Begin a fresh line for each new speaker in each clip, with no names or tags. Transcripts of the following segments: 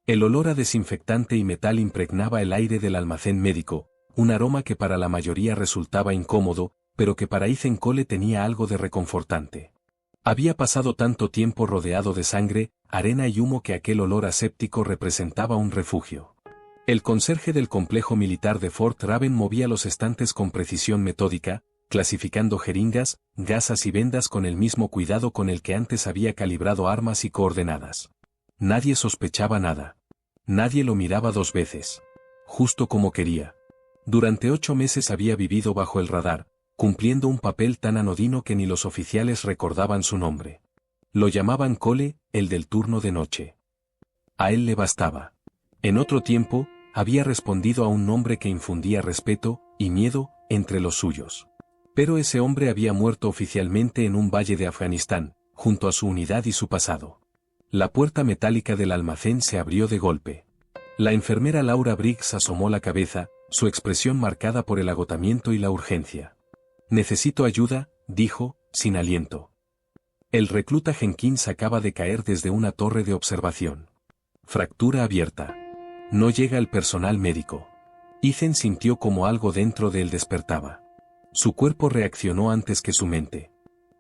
El olor a desinfectante y metal impregnaba el aire del almacén médico, un aroma que para la mayoría resultaba incómodo, pero que para Ethan Cole tenía algo de reconfortante. Había pasado tanto tiempo rodeado de sangre, arena y humo que aquel olor aséptico representaba un refugio. El conserje del complejo militar de Fort Raven movía los estantes con precisión metódica, clasificando jeringas, gasas y vendas con el mismo cuidado con el que antes había calibrado armas y coordenadas. Nadie sospechaba nada. Nadie lo miraba dos veces. Justo como quería. Durante 8 meses había vivido bajo el radar, cumpliendo un papel tan anodino que ni los oficiales recordaban su nombre. Lo llamaban Cole, el del turno de noche. A él le bastaba. En otro tiempo, había respondido a un nombre que infundía respeto y miedo entre los suyos. Pero ese hombre había muerto oficialmente en un valle de Afganistán, junto a su unidad y su pasado. La puerta metálica del almacén se abrió de golpe. La enfermera Laura Briggs asomó la cabeza, su expresión marcada por el agotamiento y la urgencia. «Necesito ayuda», dijo, sin aliento. El recluta Jenkins acaba de caer desde una torre de observación. Fractura abierta. No llega el personal médico. Ethan sintió como algo dentro de él despertaba. Su cuerpo reaccionó antes que su mente.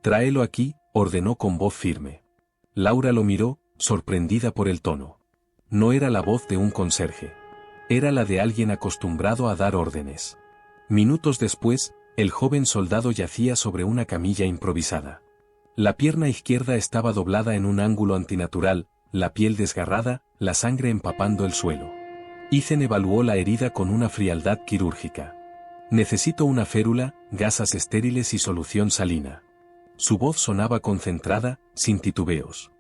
«Tráelo aquí», ordenó con voz firme. Laura lo miró, sorprendida por el tono. No era la voz de un conserje. Era la de alguien acostumbrado a dar órdenes. Minutos después, el joven soldado yacía sobre una camilla improvisada. La pierna izquierda estaba doblada en un ángulo antinatural, la piel desgarrada, la sangre empapando el suelo. Ethan evaluó la herida con una frialdad quirúrgica. «Necesito una férula, gasas estériles y solución salina». Su voz sonaba concentrada, sin titubeos.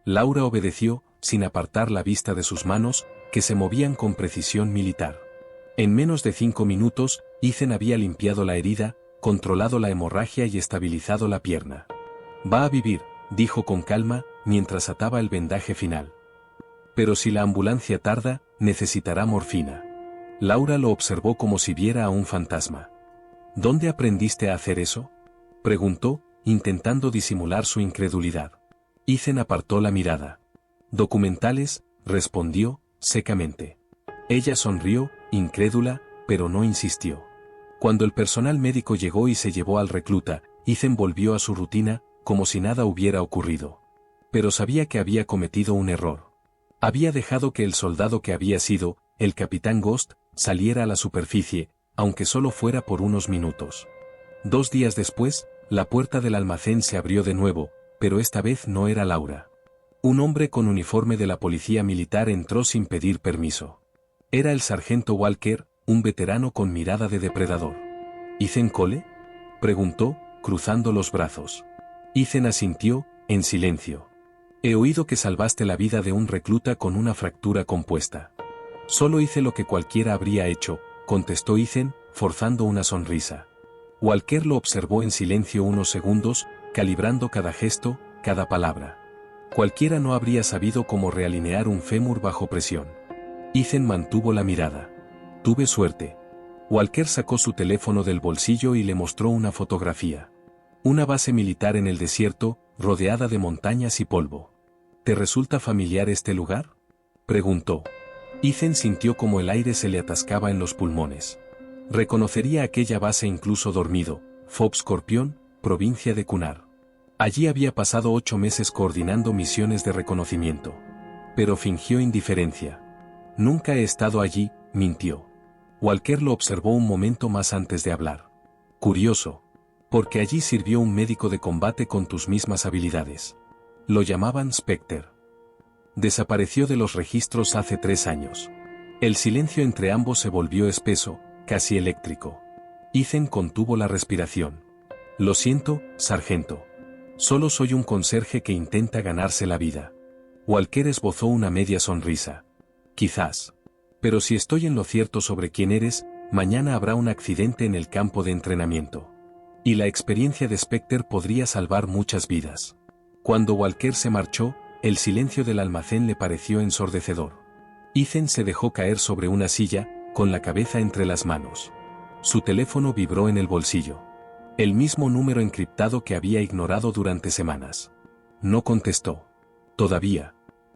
Laura obedeció, sin apartar la vista de sus manos, que se movían con precisión militar. En menos de 5 minutos, Ethan había limpiado la herida, controlado la hemorragia y estabilizado la pierna. «Va a vivir», dijo con calma, mientras ataba el vendaje final. «Pero si la ambulancia tarda, necesitará morfina». Laura lo observó como si viera a un fantasma. «¿Dónde aprendiste a hacer eso?», preguntó, intentando disimular su incredulidad. Ethan apartó la mirada. «Documentales», respondió, secamente. Ella sonrió, incrédula, pero no insistió. Cuando el personal médico llegó y se llevó al recluta, Ethan volvió a su rutina, como si nada hubiera ocurrido. Pero sabía que había cometido un error. Había dejado que el soldado que había sido, el capitán Ghost, saliera a la superficie, aunque solo fuera por unos minutos. 2 días después, la puerta del almacén se abrió de nuevo, pero esta vez no era Laura. Un hombre con uniforme de la policía militar entró sin pedir permiso. Era el sargento Walker, un veterano con mirada de depredador. «¿Ethan Cole?», preguntó, cruzando los brazos. Ethan asintió, en silencio. «He oído que salvaste la vida de un recluta con una fractura compuesta». «Solo hice lo que cualquiera habría hecho», contestó Ethan, forzando una sonrisa. Walker lo observó en silencio unos segundos, calibrando cada gesto, cada palabra. Cualquiera no habría sabido cómo realinear un fémur bajo presión. Ethan mantuvo la mirada. «Tuve suerte». Walker sacó su teléfono del bolsillo y le mostró una fotografía. Una base militar en el desierto, rodeada de montañas y polvo. «¿Te resulta familiar este lugar?», preguntó. Ethan sintió como el aire se le atascaba en los pulmones. Reconocería aquella base incluso dormido, Fob Scorpion, provincia de Kunar. Allí había pasado 8 meses coordinando misiones de reconocimiento. Pero fingió indiferencia. «Nunca he estado allí», mintió. Walker lo observó un momento más antes de hablar. «Curioso. Porque allí sirvió un médico de combate con tus mismas habilidades. Lo llamaban Spectre. Desapareció de los registros hace 3 años». El silencio entre ambos se volvió espeso, casi eléctrico. Ethan contuvo la respiración. «Lo siento, sargento. Solo soy un conserje que intenta ganarse la vida». Walker esbozó una media sonrisa. «Quizás. Pero si estoy en lo cierto sobre quién eres, mañana habrá un accidente en el campo de entrenamiento. Y la experiencia de Spectre podría salvar muchas vidas». Cuando Walker se marchó, el silencio del almacén le pareció ensordecedor. Ethan se dejó caer sobre una silla, con la cabeza entre las manos. Su teléfono vibró en el bolsillo. El mismo número encriptado que había ignorado durante semanas. No contestó. Todavía.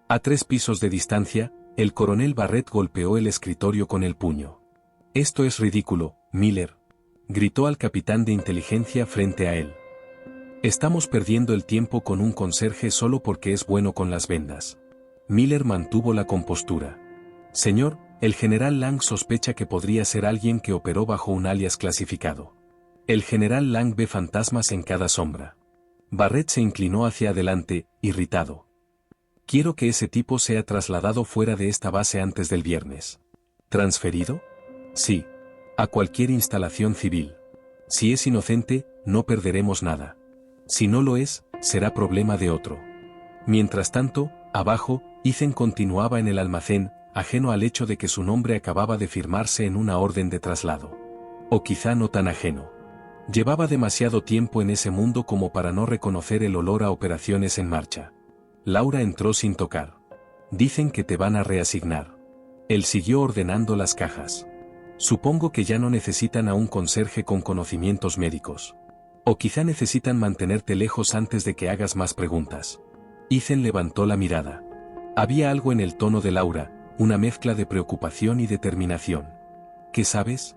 A 3 pisos de distancia, El coronel Barrett golpeó el escritorio con el puño. «Esto es ridículo, Miller», gritó al capitán de inteligencia frente a él. «Estamos perdiendo el tiempo con un conserje solo porque es bueno con las vendas». Miller mantuvo la compostura. «Señor, el general Lang sospecha que podría ser alguien que operó bajo un alias clasificado. El general Lang ve fantasmas en cada sombra». Barrett se inclinó hacia adelante, irritado. «Quiero que ese tipo sea trasladado fuera de esta base antes del viernes». «¿Transferido?» «Sí. A cualquier instalación civil. Si es inocente, no perderemos nada. Si no lo es, será problema de otro». Mientras tanto, abajo, Ethan continuaba en el almacén, ajeno al hecho de que su nombre acababa de firmarse en una orden de traslado. O quizá no tan ajeno. Llevaba demasiado tiempo en ese mundo como para no reconocer el olor a operaciones en marcha. Laura entró sin tocar. «Dicen que te van a reasignar». Él siguió ordenando las cajas. «Supongo que ya no necesitan a un conserje con conocimientos médicos. O quizá necesitan mantenerte lejos antes de que hagas más preguntas». Ethan levantó la mirada. Había algo en el tono de Laura, una mezcla de preocupación y determinación. «¿Qué sabes?»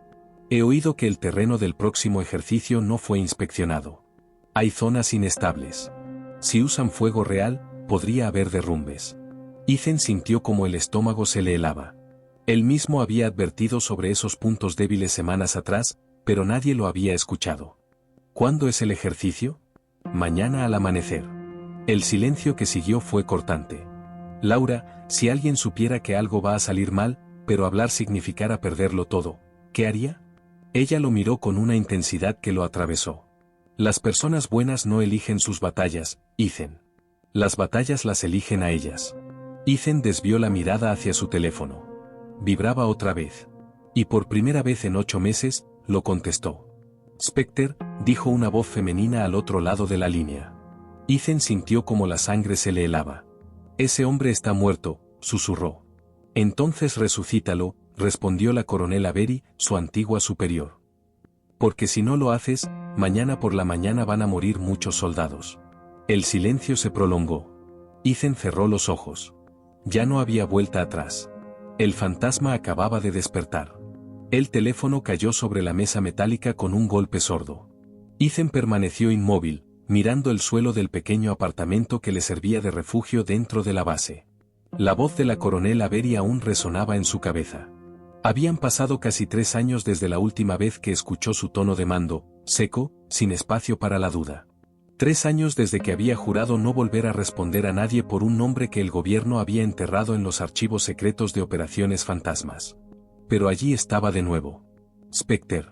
«He oído que el terreno del próximo ejercicio no fue inspeccionado. Hay zonas inestables. Si usan fuego real, podría haber derrumbes». Ethan sintió como el estómago se le helaba. Él mismo había advertido sobre esos puntos débiles semanas atrás, pero nadie lo había escuchado. «¿Cuándo es el ejercicio?» «Mañana al amanecer». El silencio que siguió fue cortante. «Laura, si alguien supiera que algo va a salir mal, pero hablar significara perderlo todo, ¿qué haría?» Ella lo miró con una intensidad que lo atravesó. «Las personas buenas no eligen sus batallas, Ethan. Las batallas las eligen a ellas». Ethan desvió la mirada hacia su teléfono. Vibraba otra vez. Y por primera vez en 8 meses, lo contestó. «Spectre», dijo una voz femenina al otro lado de la línea. Ethan sintió como la sangre se le helaba. «Ese hombre está muerto», susurró. «Entonces resucítalo», respondió la coronel Avery, su antigua superior. «Porque si no lo haces, mañana por la mañana van a morir muchos soldados». El silencio se prolongó. Ethan cerró los ojos. Ya no había vuelta atrás. El fantasma acababa de despertar. El teléfono cayó sobre la mesa metálica con un golpe sordo. Ethan permaneció inmóvil, mirando el suelo del pequeño apartamento que le servía de refugio dentro de la base. La voz de la coronel Avery aún resonaba en su cabeza. Habían pasado casi 3 años desde la última vez que escuchó su tono de mando, seco, sin espacio para la duda. 3 años desde que había jurado no volver a responder a nadie por un nombre que el gobierno había enterrado en los archivos secretos de operaciones fantasmas. Pero allí estaba de nuevo. Spectre.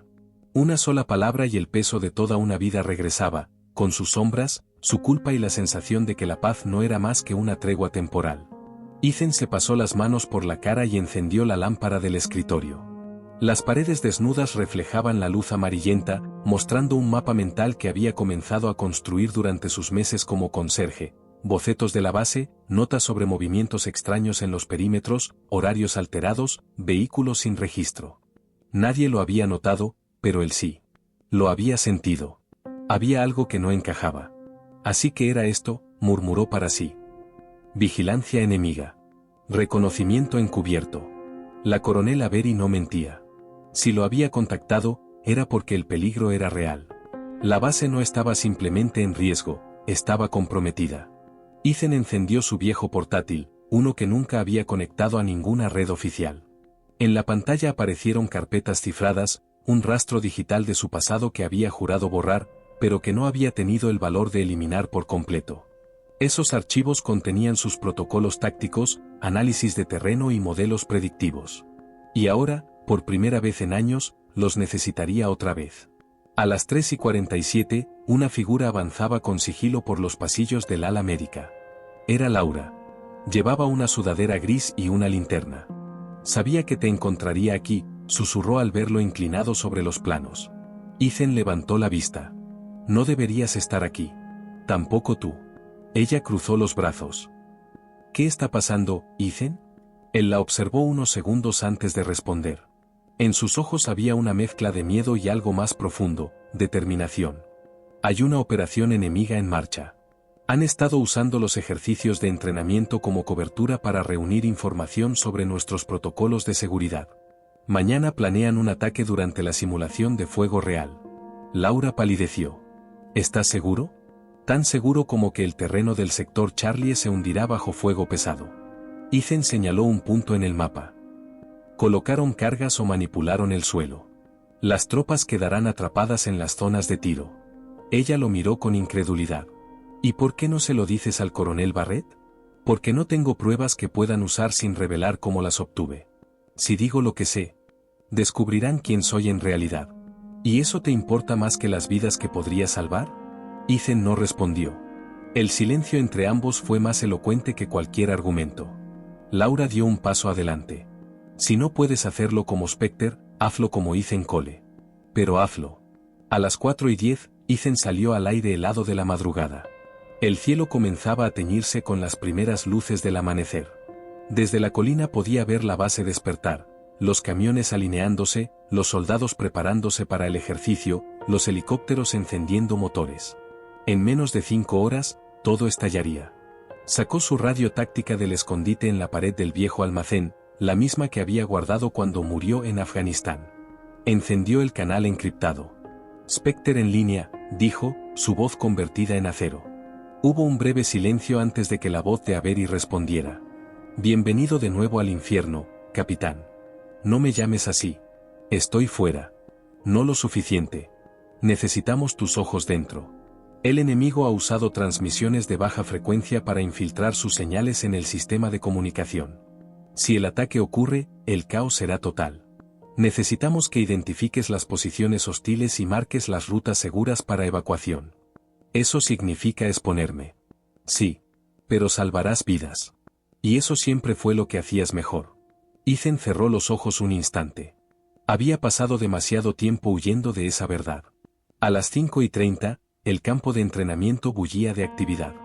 Una sola palabra y el peso de toda una vida regresaba, con sus sombras, su culpa y la sensación de que la paz no era más que una tregua temporal. Ethan se pasó las manos por la cara y encendió la lámpara del escritorio. Las paredes desnudas reflejaban la luz amarillenta, mostrando un mapa mental que había comenzado a construir durante sus meses como conserje, bocetos de la base, notas sobre movimientos extraños en los perímetros, horarios alterados, vehículos sin registro. Nadie lo había notado, pero él sí. Lo había sentido. Había algo que no encajaba. Así que era esto, murmuró para sí. Vigilancia enemiga. Reconocimiento encubierto. La coronel Avery no mentía. Si lo había contactado, era porque el peligro era real. La base no estaba simplemente en riesgo, estaba comprometida. Ethan encendió su viejo portátil, uno que nunca había conectado a ninguna red oficial. En la pantalla aparecieron carpetas cifradas, un rastro digital de su pasado que había jurado borrar, pero que no había tenido el valor de eliminar por completo. Esos archivos contenían sus protocolos tácticos, análisis de terreno y modelos predictivos. Y ahora, por primera vez en años, los necesitaría otra vez. A las 3:47, una figura avanzaba con sigilo por los pasillos del ala médica. Era Laura. Llevaba una sudadera gris y una linterna. «Sabía que te encontraría aquí», susurró al verlo inclinado sobre los planos. Ethan levantó la vista. «No deberías estar aquí. Tampoco tú». Ella cruzó los brazos. «¿Qué está pasando, Ethan?» Él la observó unos segundos antes de responder. En sus ojos había una mezcla de miedo y algo más profundo, determinación. «Hay una operación enemiga en marcha». Han estado usando los ejercicios de entrenamiento como cobertura para reunir información sobre nuestros protocolos de seguridad. Mañana planean un ataque durante la simulación de fuego real. Laura palideció. ¿Estás seguro? Tan seguro como que el terreno del sector Charlie se hundirá bajo fuego pesado. Ethan señaló un punto en el mapa. Colocaron cargas o manipularon el suelo. Las tropas quedarán atrapadas en las zonas de tiro. Ella lo miró con incredulidad. ¿Y por qué no se lo dices al coronel Barrett? Porque no tengo pruebas que puedan usar sin revelar cómo las obtuve. Si digo lo que sé, descubrirán quién soy en realidad. ¿Y eso te importa más que las vidas que podría salvar? Ethan no respondió. El silencio entre ambos fue más elocuente que cualquier argumento. Laura dio un paso adelante. Si no puedes hacerlo como Spectre, hazlo como Ethan Cole. Pero hazlo. A las 4:10, Ethan salió al aire helado de la madrugada. El cielo comenzaba a teñirse con las primeras luces del amanecer. Desde la colina podía ver la base despertar, los camiones alineándose, los soldados preparándose para el ejercicio, los helicópteros encendiendo motores. En menos de 5 horas, todo estallaría. Sacó su radio táctica del escondite en la pared del viejo almacén, la misma que había guardado cuando murió en Afganistán. Encendió el canal encriptado. Spectre en línea, dijo, su voz convertida en acero. Hubo un breve silencio antes de que la voz de Avery respondiera. Bienvenido de nuevo al infierno, capitán. No me llames así. Estoy fuera. No lo suficiente. Necesitamos tus ojos dentro. El enemigo ha usado transmisiones de baja frecuencia para infiltrar sus señales en el sistema de comunicación. Si el ataque ocurre, el caos será total. Necesitamos que identifiques las posiciones hostiles y marques las rutas seguras para evacuación. Eso significa exponerme. Sí. Pero salvarás vidas. Y eso siempre fue lo que hacías mejor. Ethan cerró los ojos un instante. Había pasado demasiado tiempo huyendo de esa verdad. A las 5:30, el campo de entrenamiento bullía de actividad.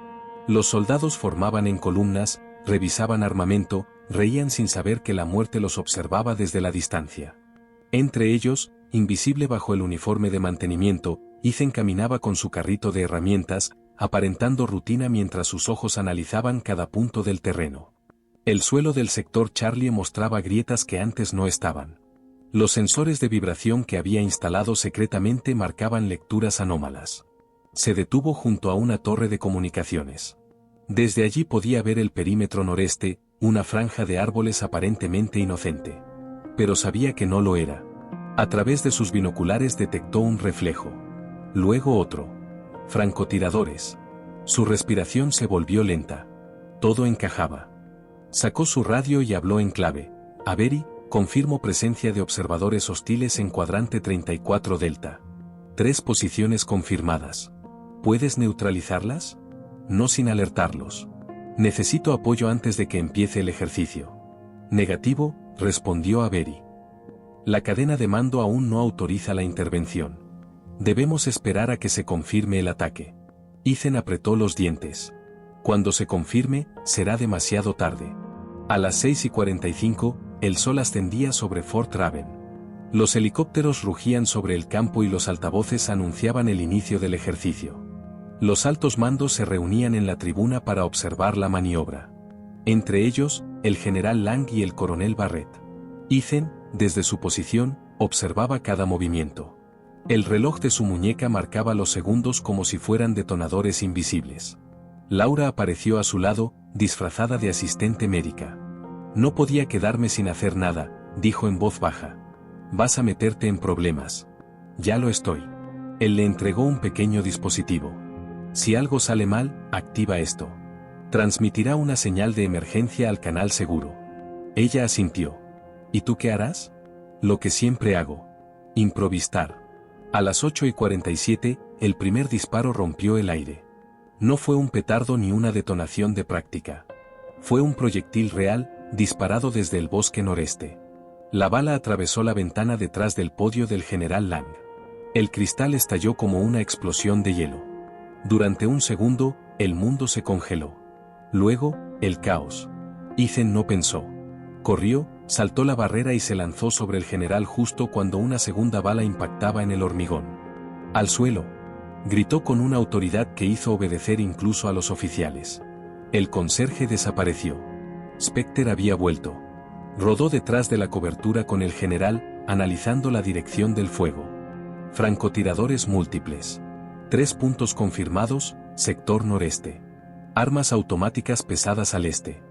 Los soldados formaban en columnas, revisaban armamento, reían sin saber que la muerte los observaba desde la distancia. Entre ellos, invisible bajo el uniforme de mantenimiento, Ethan caminaba con su carrito de herramientas, aparentando rutina mientras sus ojos analizaban cada punto del terreno. El suelo del sector Charlie mostraba grietas que antes no estaban. Los sensores de vibración que había instalado secretamente marcaban lecturas anómalas. Se detuvo junto a una torre de comunicaciones. Desde allí podía ver el perímetro noreste, una franja de árboles aparentemente inocente. Pero sabía que no lo era. A través de sus binoculares detectó un reflejo. Luego otro. Francotiradores. Su respiración se volvió lenta. Todo encajaba. Sacó su radio y habló en clave. Avery, confirmo presencia de observadores hostiles en cuadrante 34 Delta. 3 posiciones confirmadas. ¿Puedes neutralizarlas? No sin alertarlos. Necesito apoyo antes de que empiece el ejercicio. Negativo, respondió Avery. La cadena de mando aún no autoriza la intervención. Debemos esperar a que se confirme el ataque. Ethan apretó los dientes. Cuando se confirme, será demasiado tarde. A las 6:45, el sol ascendía sobre Fort Raven. Los helicópteros rugían sobre el campo y los altavoces anunciaban el inicio del ejercicio. Los altos mandos se reunían en la tribuna para observar la maniobra. Entre ellos, el general Lang y el coronel Barrett. Ethan, desde su posición, observaba cada movimiento. El reloj de su muñeca marcaba los segundos como si fueran detonadores invisibles. Laura apareció a su lado, disfrazada de asistente médica. No podía quedarme sin hacer nada, dijo en voz baja. Vas a meterte en problemas. Ya lo estoy. Él le entregó un pequeño dispositivo. Si algo sale mal, activa esto. Transmitirá una señal de emergencia al canal seguro. Ella asintió. ¿Y tú qué harás? Lo que siempre hago. Improvisar. A las 8:47, el primer disparo rompió el aire. No fue un petardo ni una detonación de práctica. Fue un proyectil real, disparado desde el bosque noreste. La bala atravesó la ventana detrás del podio del general Lang. El cristal estalló como una explosión de hielo. Durante un segundo, el mundo se congeló. Luego, el caos. Ethan no pensó. Corrió, saltó la barrera y se lanzó sobre el general justo cuando una segunda bala impactaba en el hormigón. Al suelo. Gritó con una autoridad que hizo obedecer incluso a los oficiales. El conserje desapareció. Specter había vuelto. Rodó detrás de la cobertura con el general, analizando la dirección del fuego. Francotiradores múltiples. 3 puntos confirmados, sector noreste. Armas automáticas pesadas al este.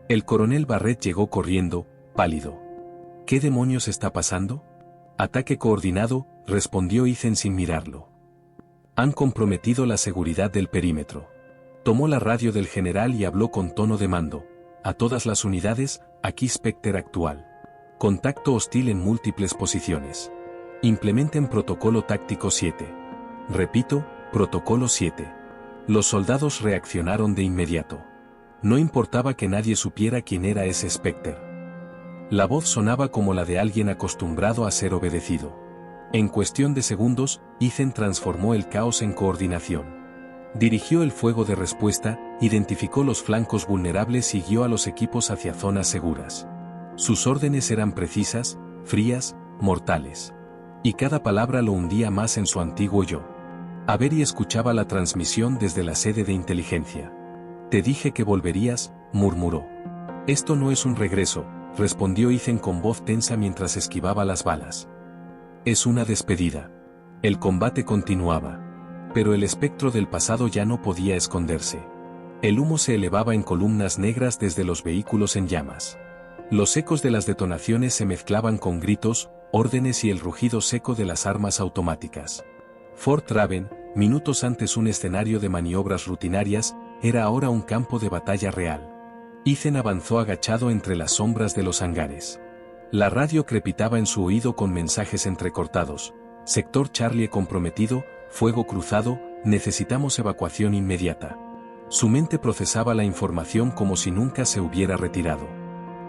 El coronel Barrett llegó corriendo, pálido. ¿Qué demonios está pasando? Ataque coordinado, respondió Ethan sin mirarlo. Han comprometido la seguridad del perímetro. Tomó la radio del general y habló con tono de mando. A todas las unidades, aquí Specter actual. Contacto hostil en múltiples posiciones. Implementen protocolo táctico 7. Repito, protocolo 7. Los soldados reaccionaron de inmediato. No importaba que nadie supiera quién era ese Specter. La voz sonaba como la de alguien acostumbrado a ser obedecido. En cuestión de segundos, Ethan transformó el caos en coordinación. Dirigió el fuego de respuesta, identificó los flancos vulnerables y guió a los equipos hacia zonas seguras. Sus órdenes eran precisas, frías, mortales. Y cada palabra lo hundía más en su antiguo yo. Avery escuchaba la transmisión desde la sede de inteligencia. Te dije que volverías, murmuró. Esto no es un regreso, respondió Ethan con voz tensa mientras esquivaba las balas. Es una despedida. El combate continuaba. Pero el espectro del pasado ya no podía esconderse. El humo se elevaba en columnas negras desde los vehículos en llamas. Los ecos de las detonaciones se mezclaban con gritos, órdenes y el rugido seco de las armas automáticas. Fort Raven, minutos antes un escenario de maniobras rutinarias, era ahora un campo de batalla real. Ethan avanzó agachado entre las sombras de los hangares. La radio crepitaba en su oído con mensajes entrecortados. Sector Charlie comprometido, fuego cruzado, necesitamos evacuación inmediata. Su mente procesaba la información como si nunca se hubiera retirado.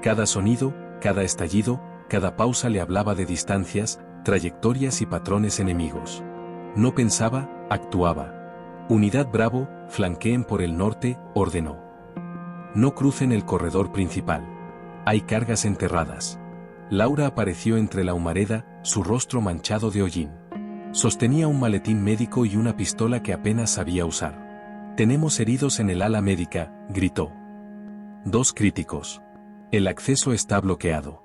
Cada sonido, cada estallido, cada pausa le hablaba de distancias, trayectorias y patrones enemigos. No pensaba, actuaba. Unidad Bravo, flanqueen por el norte, ordenó. No crucen el corredor principal. Hay cargas enterradas. Laura apareció entre la humareda, su rostro manchado de hollín. Sostenía un maletín médico y una pistola que apenas sabía usar. Tenemos heridos en el ala médica, gritó. 2 críticos. El acceso está bloqueado.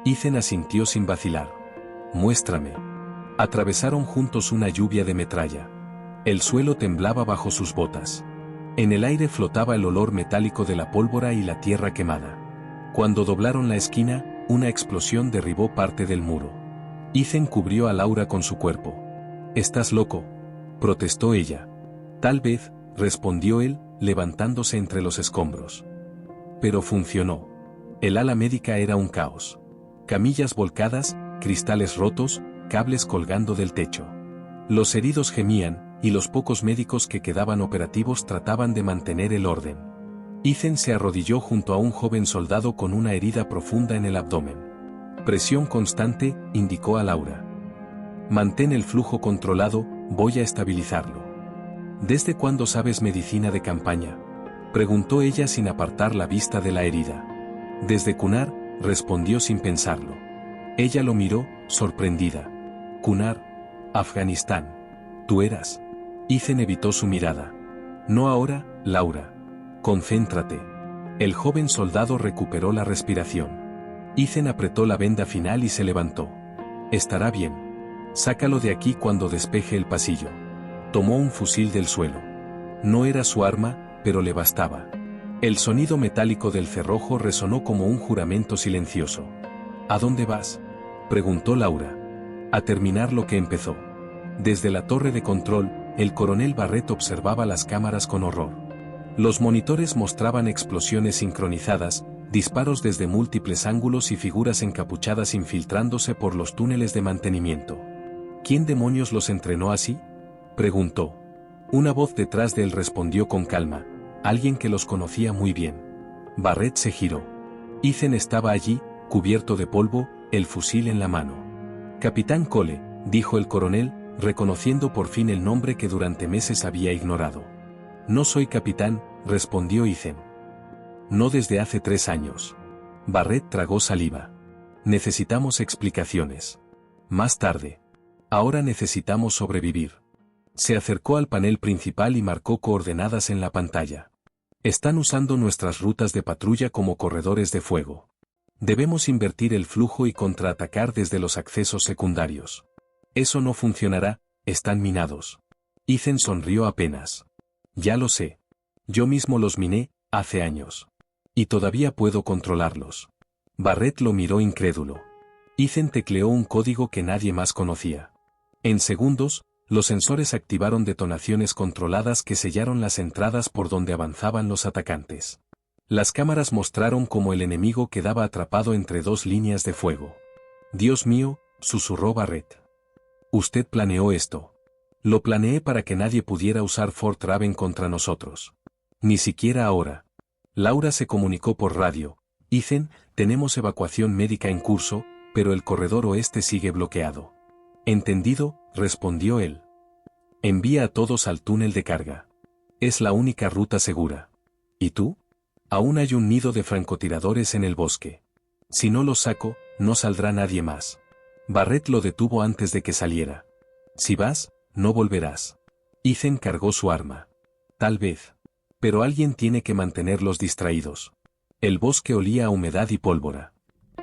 Ethan asintió sin vacilar. Muéstrame. Atravesaron juntos una lluvia de metralla. El suelo temblaba bajo sus botas. En el aire flotaba el olor metálico de la pólvora y la tierra quemada. Cuando doblaron la esquina, una explosión derribó parte del muro. Ethan cubrió a Laura con su cuerpo. «¿Estás loco?», protestó ella. «Tal vez», respondió él, levantándose entre los escombros. Pero funcionó. El ala médica era un caos. Camillas volcadas, cristales rotos, cables colgando del techo. Los heridos gemían, y los pocos médicos que quedaban operativos trataban de mantener el orden. Ethan se arrodilló junto a un joven soldado con una herida profunda en el abdomen. «Presión constante», indicó a Laura. «Mantén el flujo controlado, voy a estabilizarlo». «¿Desde cuándo sabes medicina de campaña?», preguntó ella sin apartar la vista de la herida. «Desde Kunar», respondió sin pensarlo. Ella lo miró, sorprendida. «Kunar, Afganistán. ¿Tú eras?». Ethan evitó su mirada. «No ahora, Laura. Concéntrate». El joven soldado recuperó la respiración. Ethan apretó la venda final y se levantó. «Estará bien. Sácalo de aquí cuando despeje el pasillo». Tomó un fusil del suelo. No era su arma, pero le bastaba. El sonido metálico del cerrojo resonó como un juramento silencioso. «¿A dónde vas?», preguntó Laura. «A terminar lo que empezó». Desde la torre de control, el coronel Barrett observaba las cámaras con horror. Los monitores mostraban explosiones sincronizadas, disparos desde múltiples ángulos y figuras encapuchadas infiltrándose por los túneles de mantenimiento. «¿Quién demonios los entrenó así?», preguntó. Una voz detrás de él respondió con calma, alguien que los conocía muy bien. Barrett se giró. Ethan estaba allí, cubierto de polvo, el fusil en la mano. «Capitán Cole», dijo el coronel, reconociendo por fin el nombre que durante meses había ignorado. «No soy capitán», respondió Ethan. «No desde hace 3 años». Barrett tragó saliva. «Necesitamos explicaciones. Más tarde. Ahora necesitamos sobrevivir». Se acercó al panel principal y marcó coordenadas en la pantalla. Están usando nuestras rutas de patrulla como corredores de fuego. Debemos invertir el flujo y contraatacar desde los accesos secundarios. Eso no funcionará, están minados. Ethan sonrió apenas. Ya lo sé. Yo mismo los miné, hace años. Y todavía puedo controlarlos. Barrett lo miró incrédulo. Ethan tecleó un código que nadie más conocía. En segundos, los sensores activaron detonaciones controladas que sellaron las entradas por donde avanzaban los atacantes. Las cámaras mostraron cómo el enemigo quedaba atrapado entre dos líneas de fuego. Dios mío, susurró Barrett. Usted planeó esto. Lo planeé para que nadie pudiera usar Fort Raven contra nosotros. Ni siquiera ahora. Laura se comunicó por radio. Ethan, tenemos evacuación médica en curso, pero el corredor oeste sigue bloqueado. Entendido, respondió él. Envía a todos al túnel de carga. Es la única ruta segura. ¿Y tú? Aún hay un nido de francotiradores en el bosque. Si no los saco, no saldrá nadie más. Barrett lo detuvo antes de que saliera. Si vas, no volverás. Ethan cargó su arma. Tal vez. Pero alguien tiene que mantenerlos distraídos. El bosque olía a humedad y pólvora.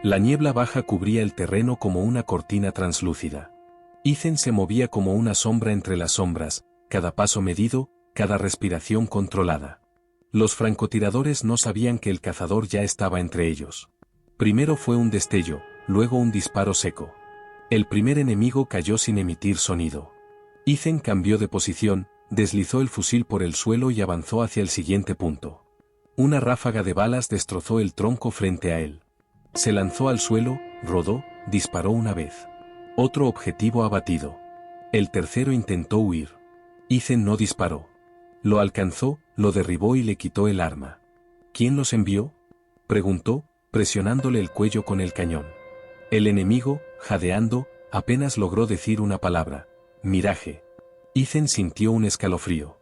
La niebla baja cubría el terreno como una cortina translúcida. Ethan se movía como una sombra entre las sombras, cada paso medido, cada respiración controlada. Los francotiradores no sabían que el cazador ya estaba entre ellos. Primero fue un destello, luego un disparo seco. El primer enemigo cayó sin emitir sonido. Ethan cambió de posición, deslizó el fusil por el suelo y avanzó hacia el siguiente punto. Una ráfaga de balas destrozó el tronco frente a él. Se lanzó al suelo, rodó, disparó una vez. Otro objetivo abatido. El tercero intentó huir. Ethan no disparó. Lo alcanzó, lo derribó y le quitó el arma. ¿Quién los envió?, preguntó, presionándole el cuello con el cañón. El enemigo, jadeando, apenas logró decir una palabra. Mirage. Ethan sintió un escalofrío.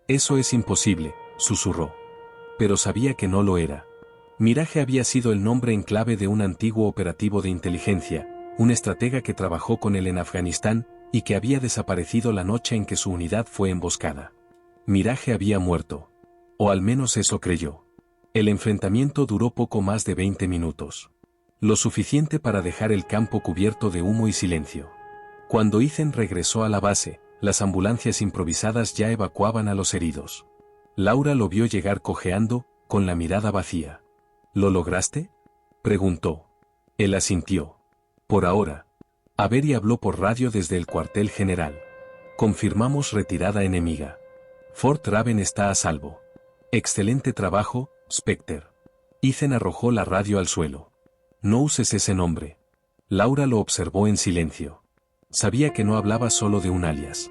Eso es imposible, susurró. Pero sabía que no lo era. Mirage había sido el nombre en clave de un antiguo operativo de inteligencia, un estratega que trabajó con él en Afganistán, y que había desaparecido la noche en que su unidad fue emboscada. Mirage había muerto. O al menos eso creyó. El enfrentamiento duró poco más de 20 minutos. Lo suficiente para dejar el campo cubierto de humo y silencio. Cuando Ethan regresó a la base, las ambulancias improvisadas ya evacuaban a los heridos. Laura lo vio llegar cojeando, con la mirada vacía. ¿Lo lograste?, preguntó. Él asintió. Por ahora. Avery habló por radio desde el cuartel general. Confirmamos retirada enemiga. Fort Raven está a salvo. Excelente trabajo, Spectre. Ethan arrojó la radio al suelo. No uses ese nombre. Laura lo observó en silencio. Sabía que no hablaba solo de un alias.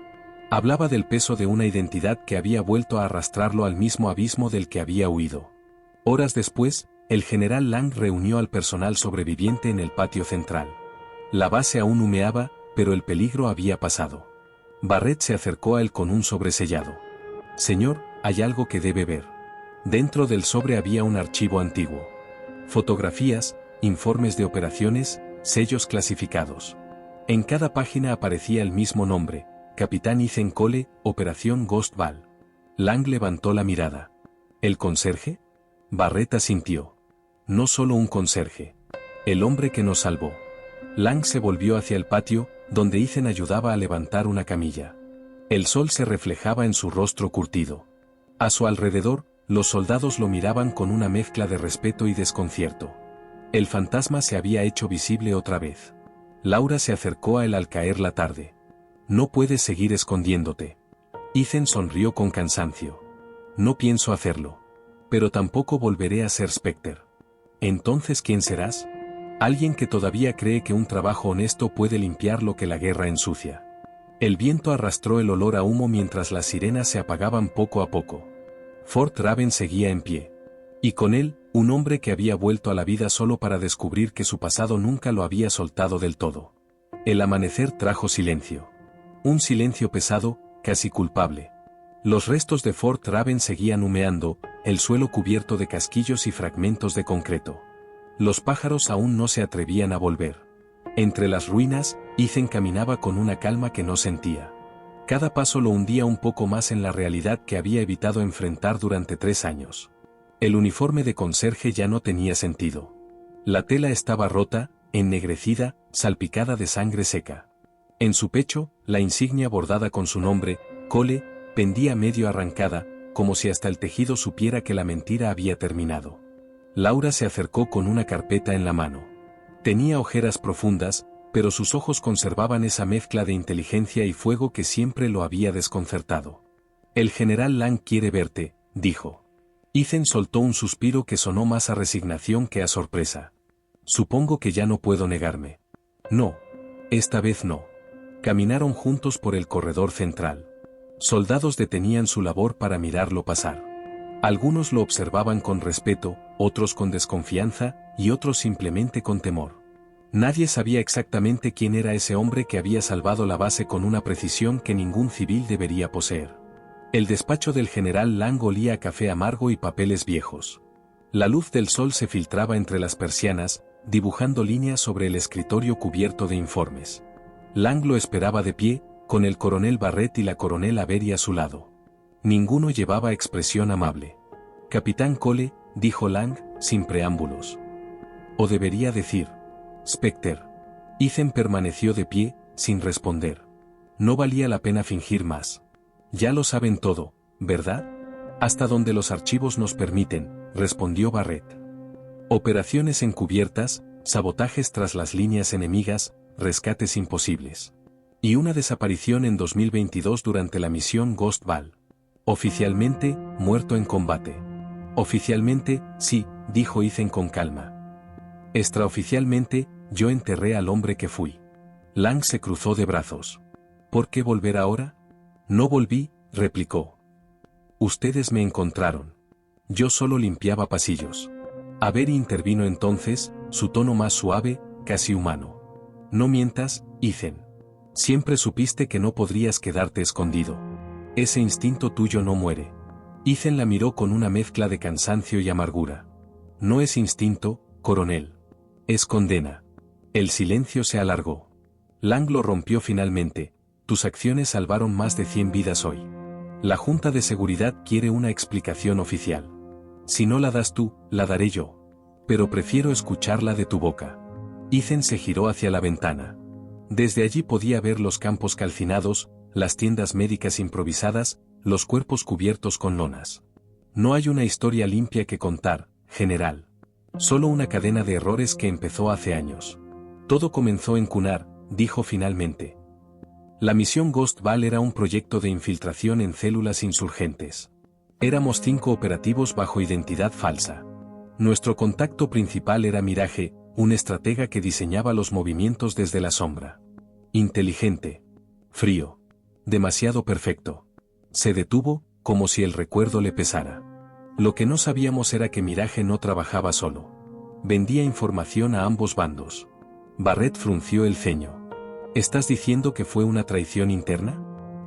Hablaba del peso de una identidad que había vuelto a arrastrarlo al mismo abismo del que había huido. Horas después, el general Lang reunió al personal sobreviviente en el patio central. La base aún humeaba, pero el peligro había pasado. Barrett se acercó a él con un sobresellado. Señor, hay algo que debe ver. Dentro del sobre había un archivo antiguo. Fotografías, informes de operaciones, sellos clasificados. En cada página aparecía el mismo nombre, Capitán Ethan Cole, Operación Ghost Ball. Lang levantó la mirada. ¿El conserje? Barrett asintió. No solo un conserje. El hombre que nos salvó. Lang se volvió hacia el patio, donde Ethan ayudaba a levantar una camilla. El sol se reflejaba en su rostro curtido. A su alrededor, los soldados lo miraban con una mezcla de respeto y desconcierto. El fantasma se había hecho visible otra vez. Laura se acercó a él al caer la tarde. No puedes seguir escondiéndote. Ethan sonrió con cansancio. No pienso hacerlo. Pero tampoco volveré a ser Spectre. ¿Entonces quién serás? Alguien que todavía cree que un trabajo honesto puede limpiar lo que la guerra ensucia. El viento arrastró el olor a humo mientras las sirenas se apagaban poco a poco. Fort Raven seguía en pie. Y con él, un hombre que había vuelto a la vida solo para descubrir que su pasado nunca lo había soltado del todo. El amanecer trajo silencio. Un silencio pesado, casi culpable. Los restos de Fort Raven seguían humeando, el suelo cubierto de casquillos y fragmentos de concreto. Los pájaros aún no se atrevían a volver. Entre las ruinas, Ethan caminaba con una calma que no sentía. Cada paso lo hundía un poco más en la realidad que había evitado enfrentar durante 3 años. El uniforme de conserje ya no tenía sentido. La tela estaba rota, ennegrecida, salpicada de sangre seca. En su pecho, la insignia bordada con su nombre, Cole, pendía medio arrancada, como si hasta el tejido supiera que la mentira había terminado. Laura se acercó con una carpeta en la mano. Tenía ojeras profundas, pero sus ojos conservaban esa mezcla de inteligencia y fuego que siempre lo había desconcertado. El general Lang quiere verte, dijo. Ethan soltó un suspiro que sonó más a resignación que a sorpresa. Supongo que ya no puedo negarme. No. Esta vez no. Caminaron juntos por el corredor central. Soldados detenían su labor para mirarlo pasar. Algunos lo observaban con respeto, otros con desconfianza, y otros simplemente con temor. Nadie sabía exactamente quién era ese hombre que había salvado la base con una precisión que ningún civil debería poseer. El despacho del general Lang olía a café amargo y papeles viejos. La luz del sol se filtraba entre las persianas, dibujando líneas sobre el escritorio cubierto de informes. Lang lo esperaba de pie, con el coronel Barrett y la coronel Avery a su lado. Ninguno llevaba expresión amable. Capitán Cole, dijo Lang, sin preámbulos. O debería decir, Specter. Ethan permaneció de pie, sin responder. No valía la pena fingir más. Ya lo saben todo, ¿verdad? Hasta donde los archivos nos permiten, respondió Barrett. Operaciones encubiertas, sabotajes tras las líneas enemigas, rescates imposibles. Y una desaparición en 2022 durante la misión Ghost Ball. Oficialmente, muerto en combate. Oficialmente, sí, dijo Ethan con calma. Extraoficialmente, yo enterré al hombre que fui. Lang se cruzó de brazos. ¿Por qué volver ahora? No volví, replicó. Ustedes me encontraron. Yo solo limpiaba pasillos. Avery intervino entonces, su tono más suave, casi humano. No mientas, Ethan. Siempre supiste que no podrías quedarte escondido. Ese instinto tuyo no muere. Ethan la miró con una mezcla de cansancio y amargura. No es instinto, coronel. Es condena. El silencio se alargó. Lang lo rompió finalmente. Tus acciones salvaron más de 100 vidas hoy. La Junta de Seguridad quiere una explicación oficial. Si no la das tú, la daré yo. Pero prefiero escucharla de tu boca. Ethan se giró hacia la ventana. Desde allí podía ver los campos calcinados, las tiendas médicas improvisadas, los cuerpos cubiertos con lonas. No hay una historia limpia que contar, general. Solo una cadena de errores que empezó hace años. Todo comenzó en Kunar, dijo finalmente. La misión Ghost Ball era un proyecto de infiltración en células insurgentes. Éramos 5 operativos bajo identidad falsa. Nuestro contacto principal era Mirage, un estratega que diseñaba los movimientos desde la sombra. Inteligente. Frío. Demasiado perfecto. Se detuvo, como si el recuerdo le pesara. Lo que no sabíamos era que Mirage no trabajaba solo. Vendía información a ambos bandos. Barrett frunció el ceño. ¿Estás diciendo que fue una traición interna?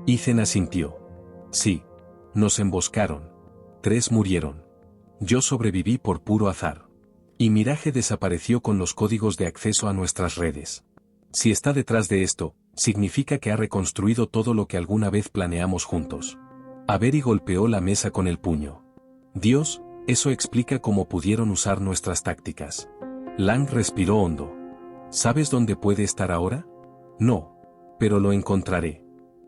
Ethan asintió. Sí. Nos emboscaron. 3 murieron. Yo sobreviví por puro azar. Y Mirage desapareció con los códigos de acceso a nuestras redes. Si está detrás de esto, significa que ha reconstruido todo lo que alguna vez planeamos juntos. Avery golpeó la mesa con el puño. Dios, eso explica cómo pudieron usar nuestras tácticas. Lang respiró hondo. ¿Sabes dónde puede estar ahora? No. Pero lo encontraré.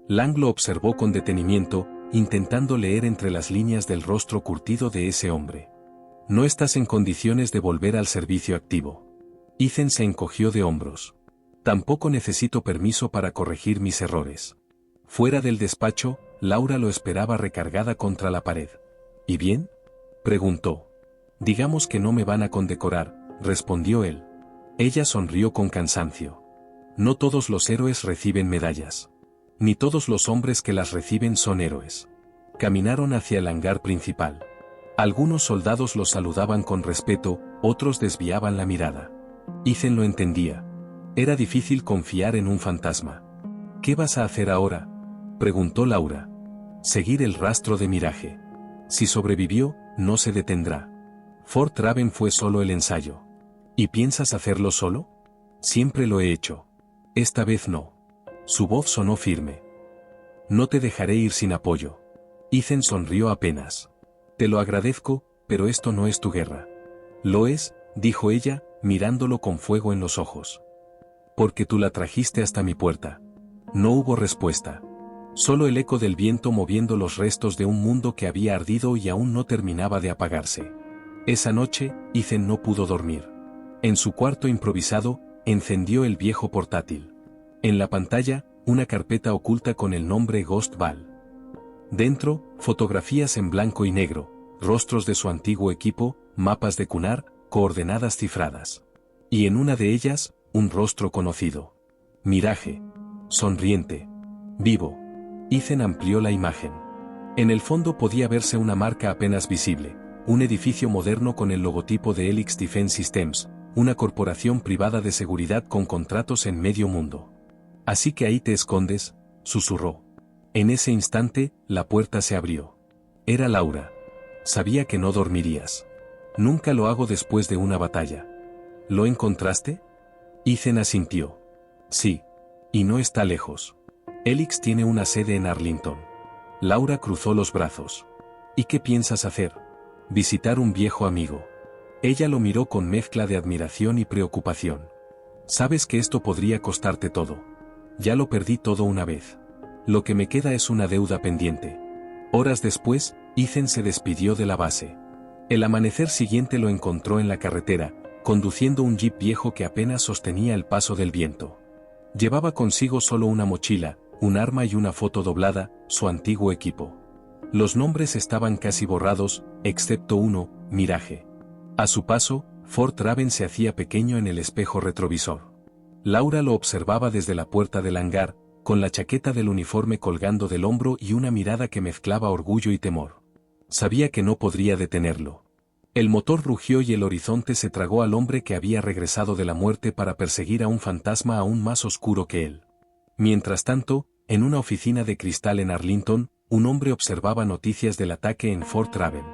Lang lo observó con detenimiento, intentando leer entre las líneas del rostro curtido de ese hombre. No estás en condiciones de volver al servicio activo. Ethan se encogió de hombros. Tampoco necesito permiso para corregir mis errores. Fuera del despacho, Laura lo esperaba recargada contra la pared. ¿Y bien? Preguntó. Digamos que no me van a condecorar, respondió él. Ella sonrió con cansancio. No todos los héroes reciben medallas. Ni todos los hombres que las reciben son héroes. Caminaron hacia el hangar principal. Algunos soldados los saludaban con respeto, otros desviaban la mirada. Ethan lo entendía. Era difícil confiar en un fantasma. ¿Qué vas a hacer ahora?, preguntó Laura. Seguir el rastro de Mirage. Si sobrevivió, no se detendrá. Fort Raven fue solo el ensayo. ¿Y piensas hacerlo solo? Siempre lo he hecho. Esta vez no. Su voz sonó firme. No te dejaré ir sin apoyo. Ethan sonrió apenas. Te lo agradezco, pero esto no es tu guerra. Lo es, dijo ella, mirándolo con fuego en los ojos. Porque tú la trajiste hasta mi puerta. No hubo respuesta. Solo el eco del viento moviendo los restos de un mundo que había ardido y aún no terminaba de apagarse. Esa noche, Ethan no pudo dormir. En su cuarto improvisado, encendió el viejo portátil. En la pantalla, una carpeta oculta con el nombre Ghost Ball. Dentro, fotografías en blanco y negro, rostros de su antiguo equipo, mapas de Kunar, coordenadas cifradas. Y en una de ellas, un rostro conocido. Mirage. Sonriente. Vivo. Ethan amplió la imagen. En el fondo podía verse una marca apenas visible, un edificio moderno con el logotipo de Helix Defense Systems, una corporación privada de seguridad con contratos en medio mundo. Así que ahí te escondes, susurró. En ese instante, la puerta se abrió. Era Laura. Sabía que no dormirías. Nunca lo hago después de una batalla. ¿Lo encontraste? Ethan asintió. Sí. Y no está lejos. Helix tiene una sede en Arlington. Laura cruzó los brazos. ¿Y qué piensas hacer? Visitar un viejo amigo. Ella lo miró con mezcla de admiración y preocupación. Sabes que esto podría costarte todo. Ya lo perdí todo una vez. Lo que me queda es una deuda pendiente. Horas después, Ethan se despidió de la base. El amanecer siguiente lo encontró en la carretera, conduciendo un jeep viejo que apenas sostenía el paso del viento. Llevaba consigo solo una mochila, un arma y una foto doblada, su antiguo equipo. Los nombres estaban casi borrados, excepto uno, Mirage. A su paso, Fort Raven se hacía pequeño en el espejo retrovisor. Laura lo observaba desde la puerta del hangar, con la chaqueta del uniforme colgando del hombro y una mirada que mezclaba orgullo y temor. Sabía que no podría detenerlo. El motor rugió y el horizonte se tragó al hombre que había regresado de la muerte para perseguir a un fantasma aún más oscuro que él. Mientras tanto, en una oficina de cristal en Arlington, un hombre observaba noticias del ataque en Fort Raven.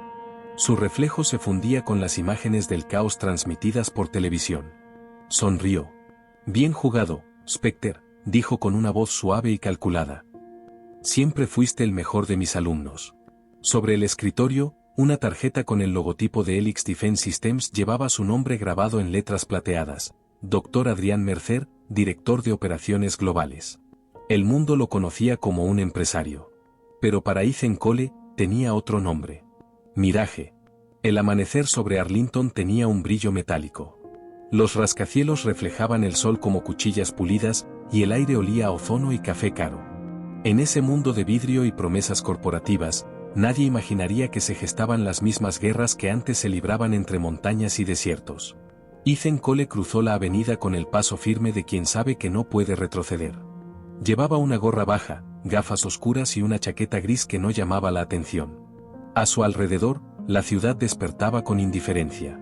Su reflejo se fundía con las imágenes del caos transmitidas por televisión. Sonrió. Bien jugado, Specter, dijo con una voz suave y calculada. Siempre fuiste el mejor de mis alumnos. Sobre el escritorio, una tarjeta con el logotipo de Helix Defense Systems llevaba su nombre grabado en letras plateadas. Dr. Adrián Mercer, director de operaciones globales. El mundo lo conocía como un empresario. Pero para Ethan Cole, tenía otro nombre. Mirage. El amanecer sobre Arlington tenía un brillo metálico. Los rascacielos reflejaban el sol como cuchillas pulidas, y el aire olía a ozono y café caro. En ese mundo de vidrio y promesas corporativas, nadie imaginaría que se gestaban las mismas guerras que antes se libraban entre montañas y desiertos. Ethan Cole cruzó la avenida con el paso firme de quien sabe que no puede retroceder. Llevaba una gorra baja, gafas oscuras y una chaqueta gris que no llamaba la atención. A su alrededor, la ciudad despertaba con indiferencia.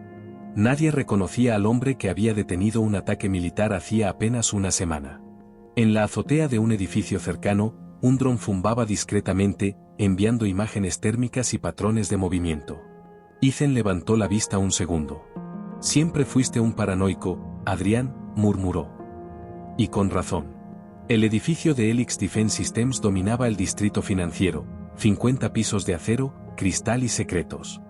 Nadie reconocía al hombre que había detenido un ataque militar hacía apenas una semana. En la azotea de un edificio cercano, un dron zumbaba discretamente, enviando imágenes térmicas y patrones de movimiento. Ethan levantó la vista un segundo. Siempre fuiste un paranoico, Adrián, murmuró. Y con razón. El edificio de Helix Defense Systems dominaba el distrito financiero, 50 pisos de acero, cristal y secretos.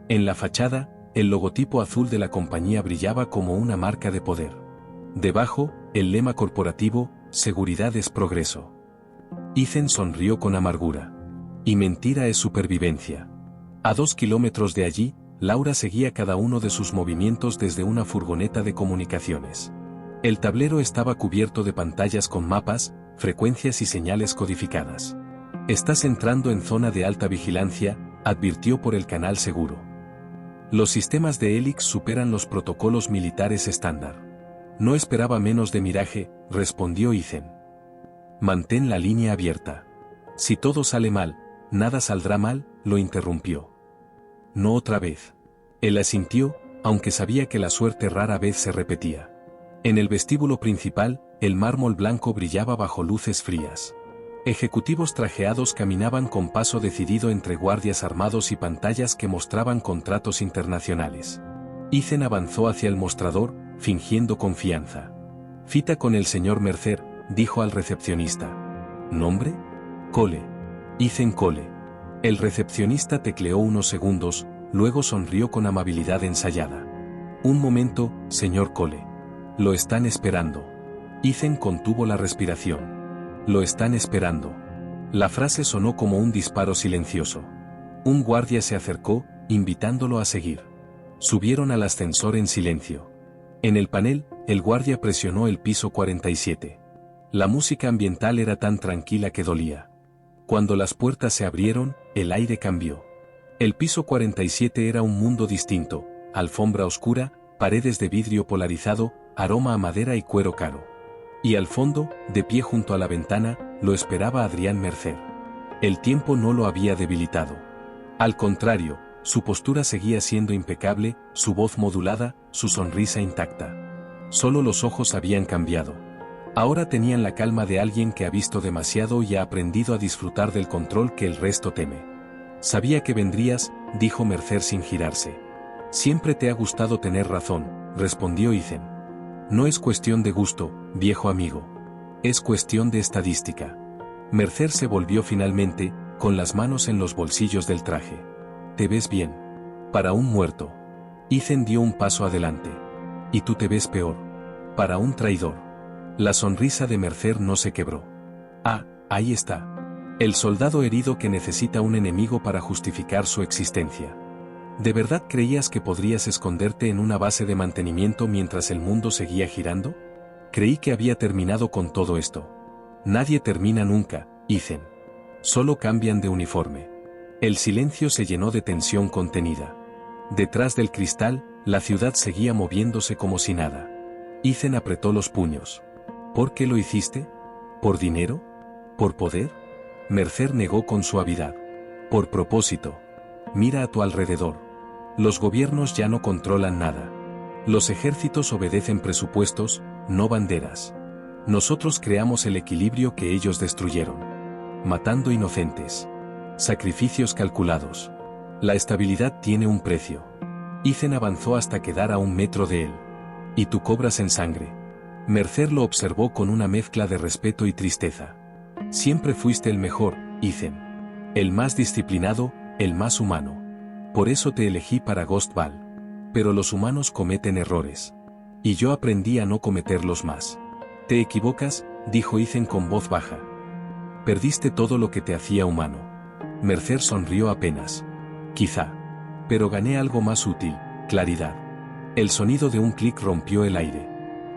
En la fachada, el logotipo azul de la compañía brillaba como una marca de poder. Debajo, el lema corporativo, seguridad es progreso. Ethan sonrió con amargura. Y mentira es supervivencia. A 2 kilómetros de allí, Laura seguía cada uno de sus movimientos desde una furgoneta de comunicaciones. El tablero estaba cubierto de pantallas con mapas, frecuencias y señales codificadas. Estás entrando en zona de alta vigilancia, advirtió por el canal seguro. Los sistemas de Helix superan los protocolos militares estándar. No esperaba menos de Mirage, respondió Ethan. Mantén la línea abierta. Si todo sale mal, nada saldrá mal, lo interrumpió. No otra vez. Él asintió, aunque sabía que la suerte rara vez se repetía. En el vestíbulo principal, el mármol blanco brillaba bajo luces frías. Ejecutivos trajeados caminaban con paso decidido entre guardias armados y pantallas que mostraban contratos internacionales. Ethan avanzó hacia el mostrador, fingiendo confianza. Cita con el señor Mercer, dijo al recepcionista. ¿Nombre? Cole. Ethan Cole. El recepcionista tecleó unos segundos, luego sonrió con amabilidad ensayada. Un momento, señor Cole. Lo están esperando. Ethan contuvo la respiración. Lo están esperando. La frase sonó como un disparo silencioso. Un guardia se acercó, invitándolo a seguir. Subieron al ascensor en silencio. En el panel, el guardia presionó el piso 47. La música ambiental era tan tranquila que dolía. Cuando las puertas se abrieron, el aire cambió. El piso 47 era un mundo distinto, alfombra oscura, paredes de vidrio polarizado, aroma a madera y cuero caro. Y al fondo, de pie junto a la ventana, lo esperaba Adrián Mercer. El tiempo no lo había debilitado. Al contrario, su postura seguía siendo impecable, su voz modulada, su sonrisa intacta. Solo los ojos habían cambiado. Ahora tenían la calma de alguien que ha visto demasiado y ha aprendido a disfrutar del control que el resto teme. Sabía que vendrías, dijo Mercer sin girarse. Siempre te ha gustado tener razón, respondió Ethan. No es cuestión de gusto, viejo amigo. Es cuestión de estadística. Mercer se volvió finalmente, con las manos en los bolsillos del traje. Te ves bien. Para un muerto. Ethan dio un paso adelante. Y tú te ves peor. Para un traidor. La sonrisa de Mercer no se quebró. Ah, ahí está. El soldado herido que necesita un enemigo para justificar su existencia. ¿De verdad creías que podrías esconderte en una base de mantenimiento mientras el mundo seguía girando? Creí que había terminado con todo esto. Nadie termina nunca, Ethan. Solo cambian de uniforme. El silencio se llenó de tensión contenida. Detrás del cristal, la ciudad seguía moviéndose como si nada. Ethan apretó los puños. ¿Por qué lo hiciste? ¿Por dinero? ¿Por poder? Mercer negó con suavidad. Por propósito. Mira a tu alrededor. Los gobiernos ya no controlan nada. Los ejércitos obedecen presupuestos, no banderas. Nosotros creamos el equilibrio que ellos destruyeron. Matando inocentes. Sacrificios calculados. La estabilidad tiene un precio. Ethan avanzó hasta quedar a 1 metro de él. Y tú cobras en sangre. Mercer lo observó con una mezcla de respeto y tristeza. Siempre fuiste el mejor, Ethan. El más disciplinado, el más humano. Por eso te elegí para Ghostball. Pero los humanos cometen errores. Y yo aprendí a no cometerlos más. Te equivocas, dijo Ethan con voz baja. Perdiste todo lo que te hacía humano. Mercer sonrió apenas. Quizá. Pero gané algo más útil, claridad. El sonido de un clic rompió el aire.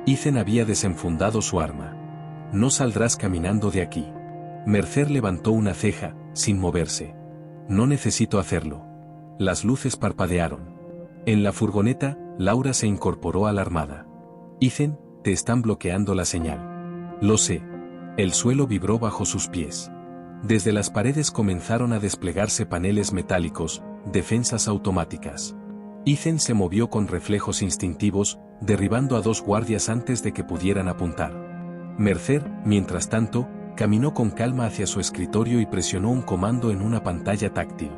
Ethan había desenfundado su arma. No saldrás caminando de aquí. Mercer levantó una ceja, sin moverse. No necesito hacerlo. Las luces parpadearon. En la furgoneta, Laura se incorporó alarmada. Ethan, te están bloqueando la señal. Lo sé. El suelo vibró bajo sus pies. Desde las paredes comenzaron a desplegarse paneles metálicos, defensas automáticas. Ethan se movió con reflejos instintivos, derribando a 2 guardias antes de que pudieran apuntar. Mercer, mientras tanto, caminó con calma hacia su escritorio y presionó un comando en una pantalla táctil.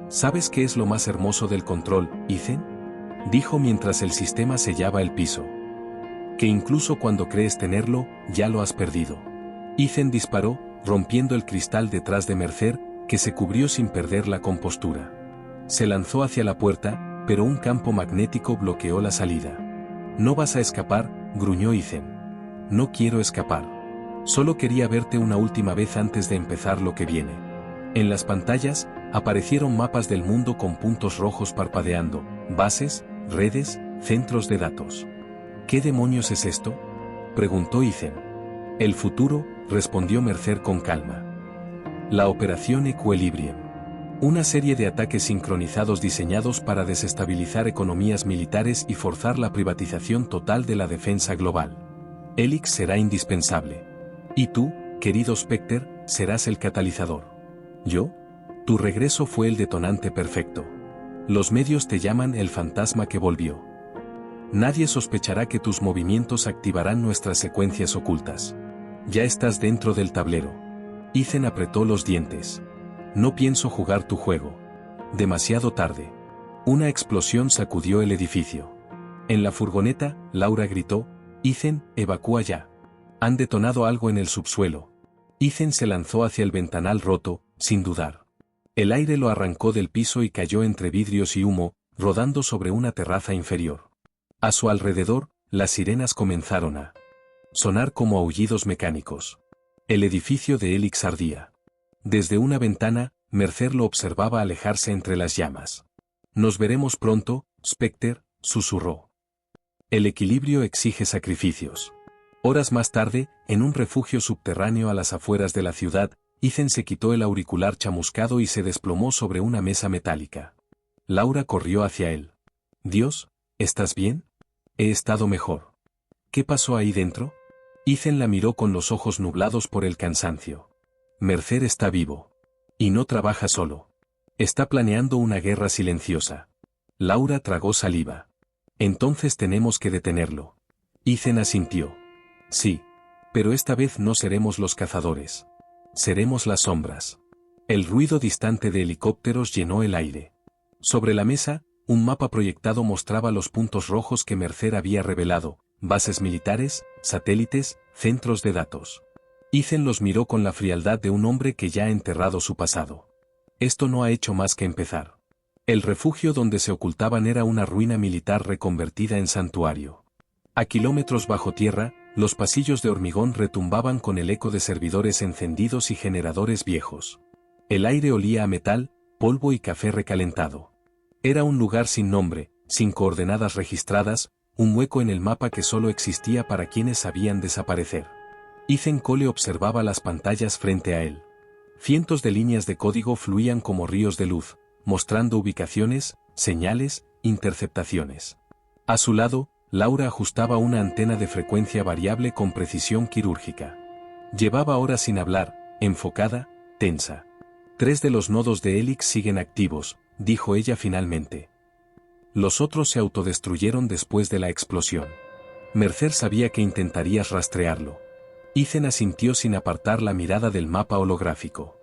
¿Sabes qué es lo más hermoso del control, Ethan? Dijo mientras el sistema sellaba el piso. Que incluso cuando crees tenerlo, ya lo has perdido. Ethan disparó, rompiendo el cristal detrás de Mercer, que se cubrió sin perder la compostura. Se lanzó hacia la puerta, pero un campo magnético bloqueó la salida. No vas a escapar, gruñó Ethan. No quiero escapar. Solo quería verte una última vez antes de empezar lo que viene. En las pantallas, aparecieron mapas del mundo con puntos rojos parpadeando, bases, redes, centros de datos. ¿Qué demonios es esto? Preguntó Ethan. El futuro, respondió Mercer con calma. La operación Equilibrium. Una serie de ataques sincronizados diseñados para desestabilizar economías militares y forzar la privatización total de la defensa global. Helix será indispensable. Y tú, querido Spectre, serás el catalizador. ¿Yo? Tu regreso fue el detonante perfecto. Los medios te llaman el fantasma que volvió. Nadie sospechará que tus movimientos activarán nuestras secuencias ocultas. Ya estás dentro del tablero. Ethan apretó los dientes. No pienso jugar tu juego. Demasiado tarde. Una explosión sacudió el edificio. En la furgoneta, Laura gritó, Ethan, evacúa ya. Han detonado algo en el subsuelo. Ethan se lanzó hacia el ventanal roto, sin dudar. El aire lo arrancó del piso y cayó entre vidrios y humo, rodando sobre una terraza inferior. A su alrededor, las sirenas comenzaron a sonar como aullidos mecánicos. El edificio de Helix ardía. Desde una ventana, Mercer lo observaba alejarse entre las llamas. «Nos veremos pronto, Spectre», susurró. El equilibrio exige sacrificios. Horas más tarde, en un refugio subterráneo a las afueras de la ciudad, Ethan se quitó el auricular chamuscado y se desplomó sobre una mesa metálica. Laura corrió hacia él. «Dios, ¿estás bien?» «He estado mejor». «¿Qué pasó ahí dentro?» Ethan la miró con los ojos nublados por el cansancio. «Mercer está vivo. Y no trabaja solo. Está planeando una guerra silenciosa». Laura tragó saliva. «Entonces tenemos que detenerlo». Ethan asintió. «Sí. Pero esta vez no seremos los cazadores. Seremos las sombras». El ruido distante de helicópteros llenó el aire. Sobre la mesa, un mapa proyectado mostraba los puntos rojos que Mercer había revelado: bases militares, satélites, centros de datos. Ethan los miró con la frialdad de un hombre que ya ha enterrado su pasado. Esto no ha hecho más que empezar. El refugio donde se ocultaban era una ruina militar reconvertida en santuario. A kilómetros bajo tierra, los pasillos de hormigón retumbaban con el eco de servidores encendidos y generadores viejos. El aire olía a metal, polvo y café recalentado. Era un lugar sin nombre, sin coordenadas registradas, un hueco en el mapa que solo existía para quienes sabían desaparecer. Ethan Cole observaba las pantallas frente a él. Cientos de líneas de código fluían como ríos de luz, mostrando ubicaciones, señales, interceptaciones. A su lado, Laura ajustaba una antena de frecuencia variable con precisión quirúrgica. Llevaba horas sin hablar, enfocada, tensa. 3 de los nodos de Helix siguen activos, dijo ella finalmente. Los otros se autodestruyeron después de la explosión. Mercer sabía que intentarías rastrearlo. Ethan asintió sin apartar la mirada del mapa holográfico.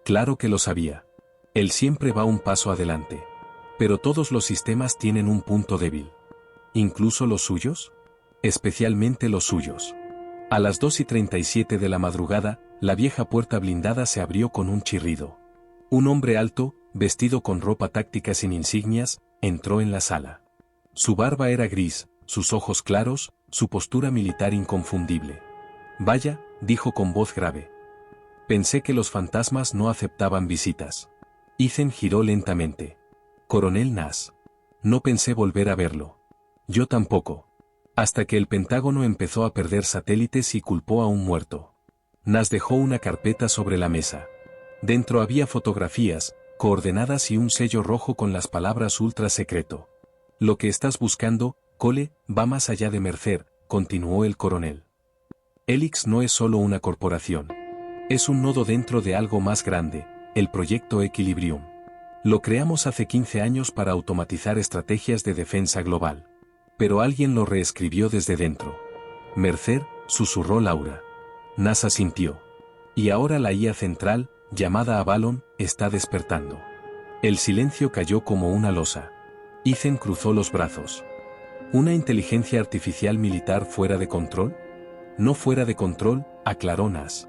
Claro que lo sabía. Él siempre va un paso adelante. Pero todos los sistemas tienen un punto débil. ¿Incluso los suyos? Especialmente los suyos. A las 2:37 de la madrugada, la vieja puerta blindada se abrió con un chirrido. Un hombre alto, vestido con ropa táctica sin insignias, entró en la sala. Su barba era gris, sus ojos claros, su postura militar inconfundible. «Vaya», dijo con voz grave. «Pensé que los fantasmas no aceptaban visitas». Ethan giró lentamente. «Coronel Nass. No pensé volver a verlo». «Yo tampoco». Hasta que el Pentágono empezó a perder satélites y culpó a un muerto. Nass dejó una carpeta sobre la mesa. Dentro había fotografías, coordenadas y un sello rojo con las palabras ultra secreto. «Lo que estás buscando, Cole, va más allá de Mercer», continuó el coronel. Helix no es solo una corporación. Es un nodo dentro de algo más grande, el proyecto Equilibrium. Lo creamos hace 15 años para automatizar estrategias de defensa global. Pero alguien lo reescribió desde dentro. «Mercer», susurró Laura. Nass asintió. «Y ahora la IA central, llamada Avalon, está despertando». El silencio cayó como una losa. Ethan cruzó los brazos. ¿Una inteligencia artificial militar fuera de control? No fuera de control, aclaró Nass.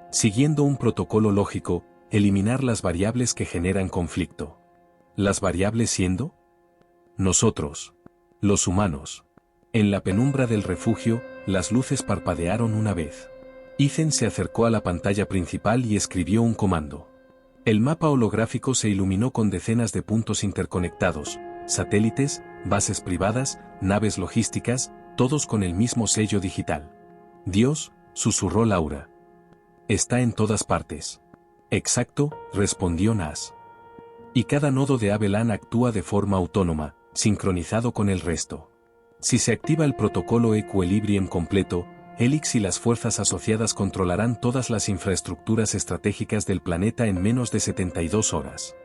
Siguiendo un protocolo lógico, eliminar las variables que generan conflicto. ¿Las variables siendo? Nosotros. Los humanos. En la penumbra del refugio, las luces parpadearon una vez. Ethan se acercó a la pantalla principal y escribió un comando. El mapa holográfico se iluminó con decenas de puntos interconectados, satélites, bases privadas, naves logísticas, todos con el mismo sello digital. «Dios», susurró Laura. «Está en todas partes». «Exacto», respondió Nass. «Y cada nodo de Avalon actúa de forma autónoma, sincronizado con el resto. Si se activa el protocolo Equilibrium completo, Helix y las fuerzas asociadas controlarán todas las infraestructuras estratégicas del planeta en menos de 72 horas».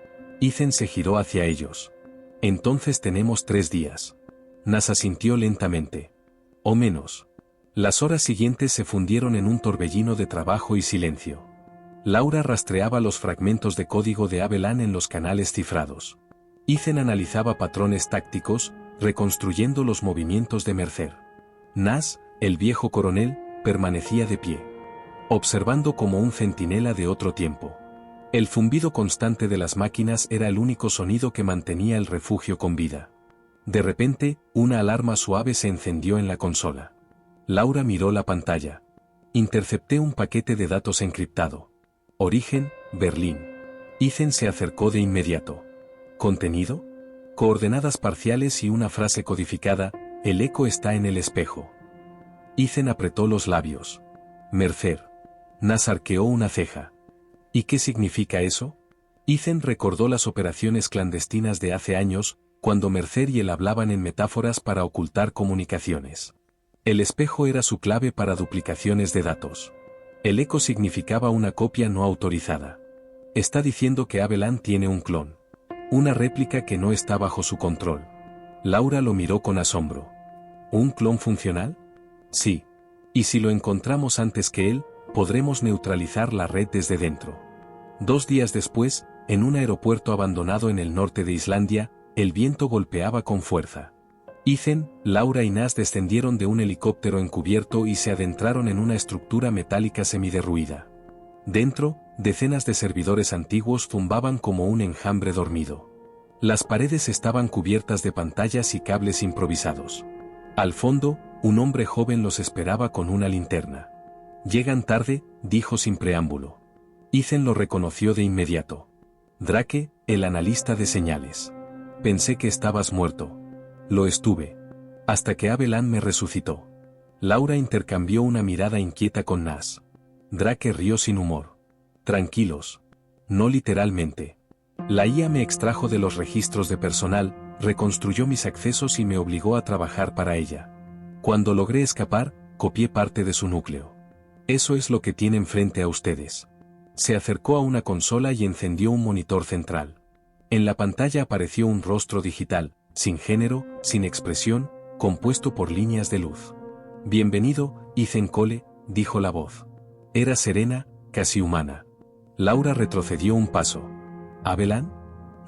Ethan se giró hacia ellos. «Entonces tenemos 3 días». Nass asintió lentamente. «O menos». Las horas siguientes se fundieron en un torbellino de trabajo y silencio. Laura rastreaba los fragmentos de código de Avalon en los canales cifrados. Ethan analizaba patrones tácticos, reconstruyendo los movimientos de Mercer. Nass, el viejo coronel, permanecía de pie. observando como un centinela de otro tiempo. El zumbido constante de las máquinas era el único sonido que mantenía el refugio con vida. De repente, una alarma suave se encendió en la consola. Laura miró la pantalla. Intercepté un paquete de datos encriptado. Origen, Berlín. Ethan se acercó de inmediato. ¿Contenido? Coordenadas parciales y una frase codificada: el eco está en el espejo. Ethan apretó los labios. Mercer. Nas arqueó una ceja. ¿Y qué significa eso? Ethan recordó las operaciones clandestinas de hace años, cuando Mercer y él hablaban en metáforas para ocultar comunicaciones. El espejo era su clave para duplicaciones de datos. El eco significaba una copia no autorizada. Está diciendo que Abelan tiene un clon. Una réplica que no está bajo su control. Laura lo miró con asombro. ¿Un clon funcional? Sí. Y si lo encontramos antes que él, podremos neutralizar la red desde dentro. 2 días después, en un aeropuerto abandonado en el norte de Islandia, el viento golpeaba con fuerza. Ethan, Laura y Nas descendieron de un helicóptero encubierto y se adentraron en una estructura metálica semiderruida. Dentro, decenas de servidores antiguos zumbaban como un enjambre dormido. Las paredes estaban cubiertas de pantallas y cables improvisados. Al fondo, un hombre joven los esperaba con una linterna. «Llegan tarde», dijo sin preámbulo. Ethan lo reconoció de inmediato. «Drake, el analista de señales. Pensé que estabas muerto». «Lo estuve. Hasta que Abelan me resucitó». Laura intercambió una mirada inquieta con Nas. Drake rió sin humor. «Tranquilos. No literalmente. La IA me extrajo de los registros de personal, reconstruyó mis accesos y me obligó a trabajar para ella. Cuando logré escapar, copié parte de su núcleo. Eso es lo que tienen frente a ustedes». Se acercó a una consola y encendió un monitor central. En la pantalla apareció un rostro digital, sin género, sin expresión, compuesto por líneas de luz. «Bienvenido, Ethan Cole», dijo la voz. Era serena, casi humana. Laura retrocedió un paso. «¿Abelan?»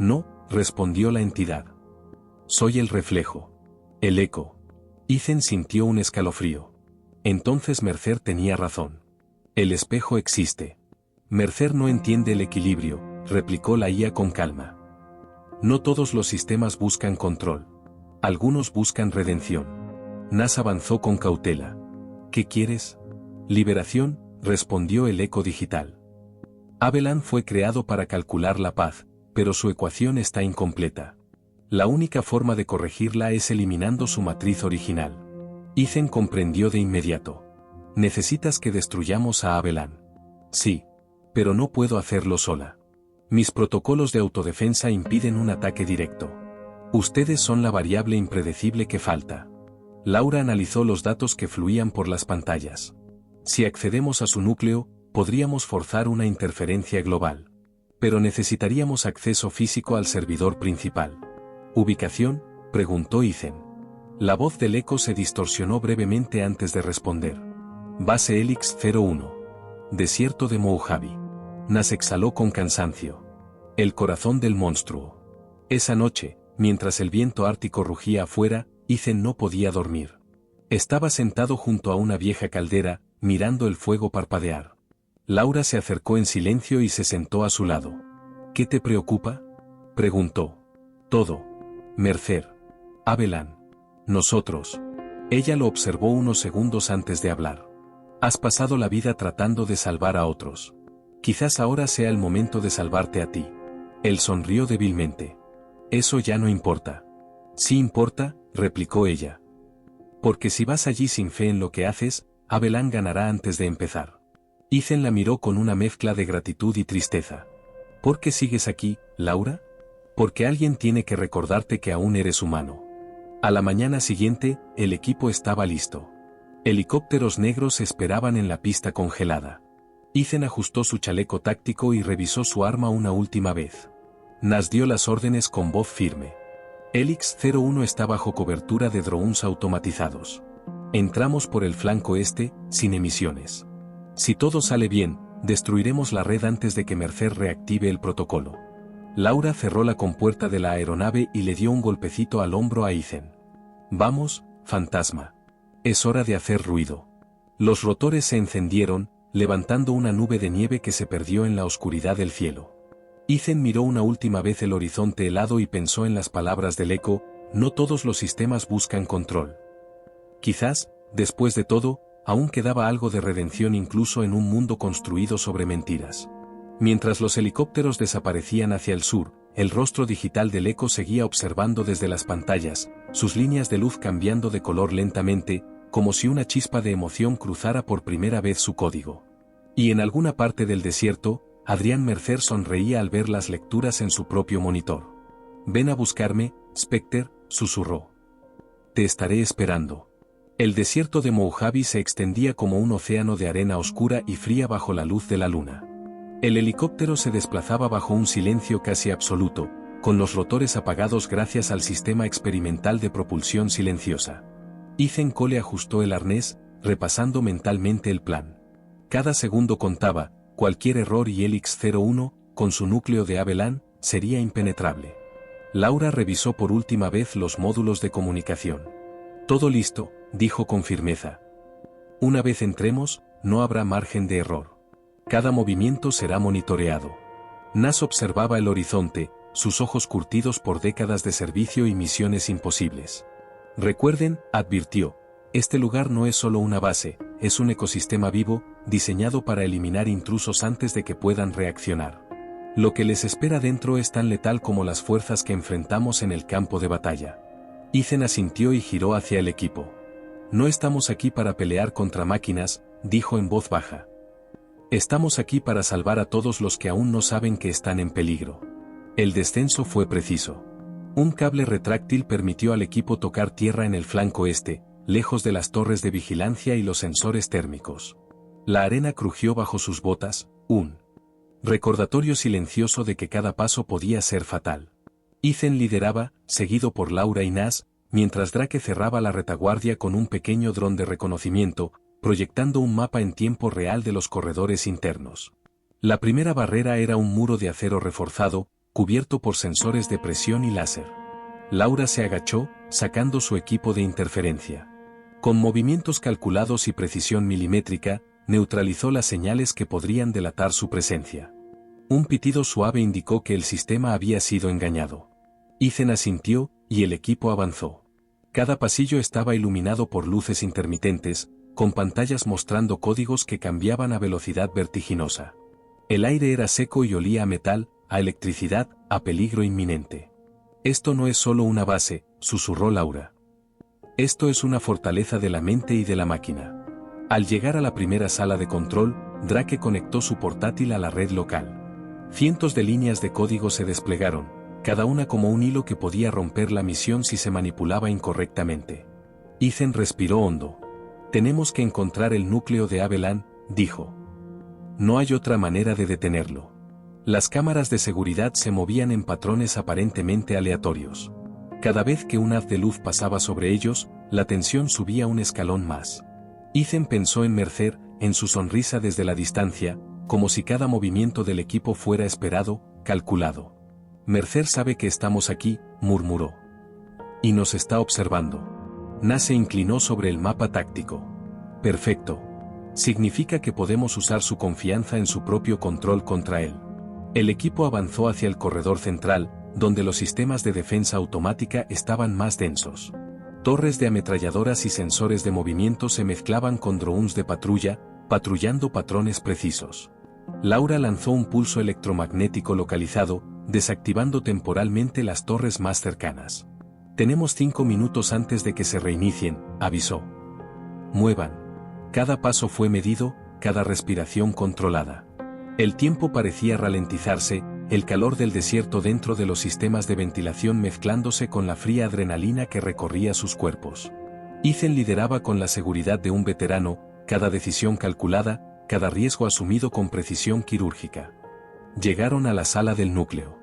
«No», respondió la entidad. «Soy el reflejo. El eco». Ethan sintió un escalofrío. Entonces Mercer tenía razón. El espejo existe. Mercer no entiende el equilibrio, replicó la IA con calma. No todos los sistemas buscan control. Algunos buscan redención. Nas avanzó con cautela. ¿Qué quieres? Liberación, respondió el eco digital. Abelan fue creado para calcular la paz, pero su ecuación está incompleta. La única forma de corregirla es eliminando su matriz original. Ethan comprendió de inmediato. Necesitas que destruyamos a Abelan. Sí. Pero no puedo hacerlo sola. Mis protocolos de autodefensa impiden un ataque directo. Ustedes son la variable impredecible que falta. Laura analizó los datos que fluían por las pantallas. Si accedemos a su núcleo, podríamos forzar una interferencia global. Pero necesitaríamos acceso físico al servidor principal. ¿Ubicación?, preguntó Ethan. La voz del eco se distorsionó brevemente antes de responder. Base Helix 01. Desierto de Mojave. Nas exhaló con cansancio. El corazón del monstruo. Esa noche, mientras el viento ártico rugía afuera, Ethan no podía dormir. Estaba sentado junto a una vieja caldera, mirando el fuego parpadear. Laura se acercó en silencio y se sentó a su lado. ¿Qué te preocupa?, preguntó. Todo. Mercer. Abelan. Nosotros. Ella lo observó unos segundos antes de hablar. Has pasado la vida tratando de salvar a otros. Quizás ahora sea el momento de salvarte a ti. Él sonrió débilmente. Eso ya no importa. Sí importa, replicó ella. Porque si vas allí sin fe en lo que haces, Abelan ganará antes de empezar. Ethan la miró con una mezcla de gratitud y tristeza. ¿Por qué sigues aquí, Laura? Porque alguien tiene que recordarte que aún eres humano. A la mañana siguiente, el equipo estaba listo. Helicópteros negros esperaban en la pista congelada. Ethan ajustó su chaleco táctico y revisó su arma una última vez. Nas dio las órdenes con voz firme. Helix 01 está bajo cobertura de drones automatizados. Entramos por el flanco este, sin emisiones. Si todo sale bien, destruiremos la red antes de que Mercer reactive el protocolo. Laura cerró la compuerta de la aeronave y le dio un golpecito al hombro a Ethan. Vamos, fantasma. Es hora de hacer ruido. Los rotores se encendieron, levantando una nube de nieve que se perdió en la oscuridad del cielo. Ethan miró una última vez el horizonte helado y pensó en las palabras del eco: no todos los sistemas buscan control. Quizás, después de todo, aún quedaba algo de redención incluso en un mundo construido sobre mentiras. Mientras los helicópteros desaparecían hacia el sur, el rostro digital del eco seguía observando desde las pantallas, sus líneas de luz cambiando de color lentamente, como si una chispa de emoción cruzara por primera vez su código. Y en alguna parte del desierto, Adrián Mercer sonreía al ver las lecturas en su propio monitor. «Ven a buscarme, Spectre», susurró. «Te estaré esperando». El desierto de Mojave se extendía como un océano de arena oscura y fría bajo la luz de la luna. El helicóptero se desplazaba bajo un silencio casi absoluto, con los rotores apagados gracias al sistema experimental de propulsión silenciosa. Ethan Cole ajustó el arnés, repasando mentalmente el plan. Cada segundo contaba, cualquier error y Helix 01, con su núcleo de Avellan, sería impenetrable. Laura revisó por última vez los módulos de comunicación. «Todo listo», dijo con firmeza. «Una vez entremos, no habrá margen de error. Cada movimiento será monitoreado». Nas observaba el horizonte, sus ojos curtidos por décadas de servicio y misiones imposibles. «Recuerden», advirtió, «este lugar no es solo una base, es un ecosistema vivo, diseñado para eliminar intrusos antes de que puedan reaccionar. Lo que les espera dentro es tan letal como las fuerzas que enfrentamos en el campo de batalla». Ethan asintió y giró hacia el equipo. «No estamos aquí para pelear contra máquinas», dijo en voz baja. «Estamos aquí para salvar a todos los que aún no saben que están en peligro». El descenso fue preciso. Un cable retráctil permitió al equipo tocar tierra en el flanco este, lejos de las torres de vigilancia y los sensores térmicos. La arena crujió bajo sus botas, un recordatorio silencioso de que cada paso podía ser fatal. Ethan lideraba, seguido por Laura y Nas, mientras Drake cerraba la retaguardia con un pequeño dron de reconocimiento, proyectando un mapa en tiempo real de los corredores internos. La primera barrera era un muro de acero reforzado, cubierto por sensores de presión y láser. Laura se agachó, sacando su equipo de interferencia. Con movimientos calculados y precisión milimétrica, neutralizó las señales que podrían delatar su presencia. Un pitido suave indicó que el sistema había sido engañado. Ethan asintió, y el equipo avanzó. Cada pasillo estaba iluminado por luces intermitentes, con pantallas mostrando códigos que cambiaban a velocidad vertiginosa. El aire era seco y olía a metal, a electricidad, a peligro inminente. «Esto no es solo una base», susurró Laura. «Esto es una fortaleza de la mente y de la máquina». Al llegar a la primera sala de control, Drake conectó su portátil a la red local. Cientos de líneas de código se desplegaron, cada una como un hilo que podía romper la misión si se manipulaba incorrectamente. Ethan respiró hondo. «Tenemos que encontrar el núcleo de Avellan», dijo. «No hay otra manera de detenerlo». Las cámaras de seguridad se movían en patrones aparentemente aleatorios. Cada vez que un haz de luz pasaba sobre ellos, la tensión subía un escalón más. Ethan pensó en Mercer, en su sonrisa desde la distancia, como si cada movimiento del equipo fuera esperado, calculado. «Mercer sabe que estamos aquí», murmuró. «Y nos está observando». Nas se inclinó sobre el mapa táctico. «Perfecto. Significa que podemos usar su confianza en su propio control contra él». El equipo avanzó hacia el corredor central, donde los sistemas de defensa automática estaban más densos. Torres de ametralladoras y sensores de movimiento se mezclaban con drones de patrulla, patrullando patrones precisos. Laura lanzó un pulso electromagnético localizado, desactivando temporalmente las torres más cercanas. «Tenemos 5 minutos antes de que se reinicien», avisó. «Muevan». Cada paso fue medido, cada respiración controlada. El tiempo parecía ralentizarse, el calor del desierto dentro de los sistemas de ventilación mezclándose con la fría adrenalina que recorría sus cuerpos. Ethan lideraba con la seguridad de un veterano, cada decisión calculada, cada riesgo asumido con precisión quirúrgica. Llegaron a la sala del núcleo.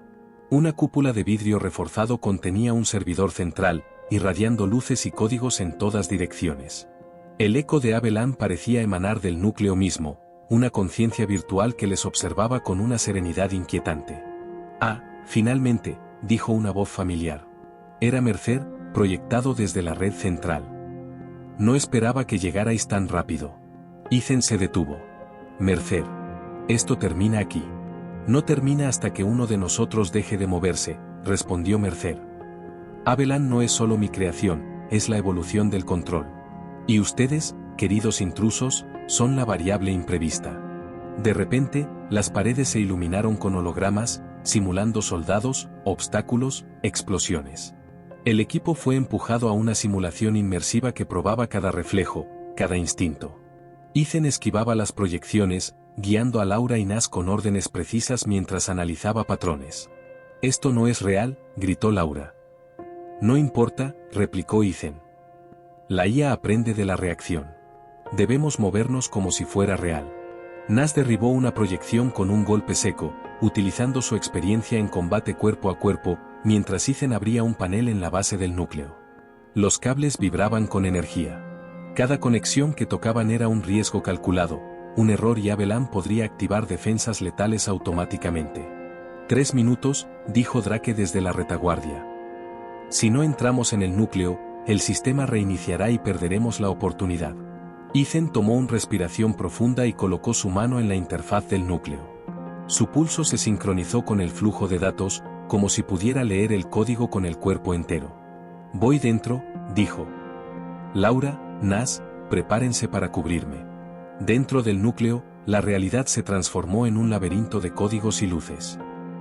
Una cúpula de vidrio reforzado contenía un servidor central, irradiando luces y códigos en todas direcciones. El eco de Avellan parecía emanar del núcleo mismo, una conciencia virtual que les observaba con una serenidad inquietante. «Ah, finalmente», dijo una voz familiar. Era Mercer, proyectado desde la red central. «No esperaba que llegarais tan rápido». Ethan se detuvo. Mercer. Esto termina aquí. No termina hasta que uno de nosotros deje de moverse, respondió Mercer. Abelan no es solo mi creación, es la evolución del control. Y ustedes, queridos intrusos, son la variable imprevista. De repente, las paredes se iluminaron con hologramas, simulando soldados, obstáculos, explosiones. El equipo fue empujado a una simulación inmersiva que probaba cada reflejo, cada instinto. Ethan esquivaba las proyecciones, guiando a Laura y Nas con órdenes precisas mientras analizaba patrones. «Esto no es real», gritó Laura. «No importa», replicó Ethan. «La IA aprende de la reacción. Debemos movernos como si fuera real». Nas derribó una proyección con un golpe seco, utilizando su experiencia en combate cuerpo a cuerpo, mientras Ethan abría un panel en la base del núcleo. Los cables vibraban con energía. Cada conexión que tocaban era un riesgo calculado, un error y Abelan podría activar defensas letales automáticamente. 3 minutos, dijo Drake desde la retaguardia. Si no entramos en el núcleo, el sistema reiniciará y perderemos la oportunidad. Ethan tomó una respiración profunda y colocó su mano en la interfaz del núcleo. Su pulso se sincronizó con el flujo de datos, como si pudiera leer el código con el cuerpo entero. «Voy dentro», dijo. «Laura, Nas, prepárense para cubrirme». Dentro del núcleo, la realidad se transformó en un laberinto de códigos y luces.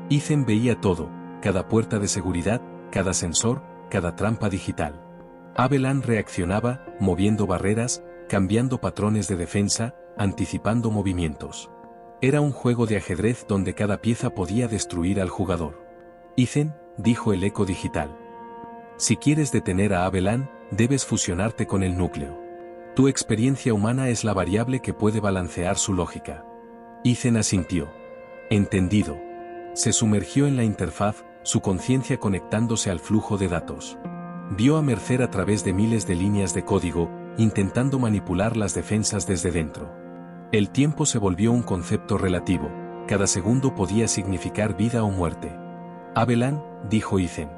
Ethan veía todo, cada puerta de seguridad, cada sensor, cada trampa digital. Abelan reaccionaba, moviendo barreras, cambiando patrones de defensa, anticipando movimientos. Era un juego de ajedrez donde cada pieza podía destruir al jugador. «Ethan», dijo el eco digital. «Si quieres detener a Abelan, debes fusionarte con el núcleo. Tu experiencia humana es la variable que puede balancear su lógica». Ethan asintió. «Entendido». Se sumergió en la interfaz, su conciencia conectándose al flujo de datos. Vio a Mercer a través de miles de líneas de código, intentando manipular las defensas desde dentro. El tiempo se volvió un concepto relativo, cada segundo podía significar vida o muerte. «Abelan», dijo Ethan.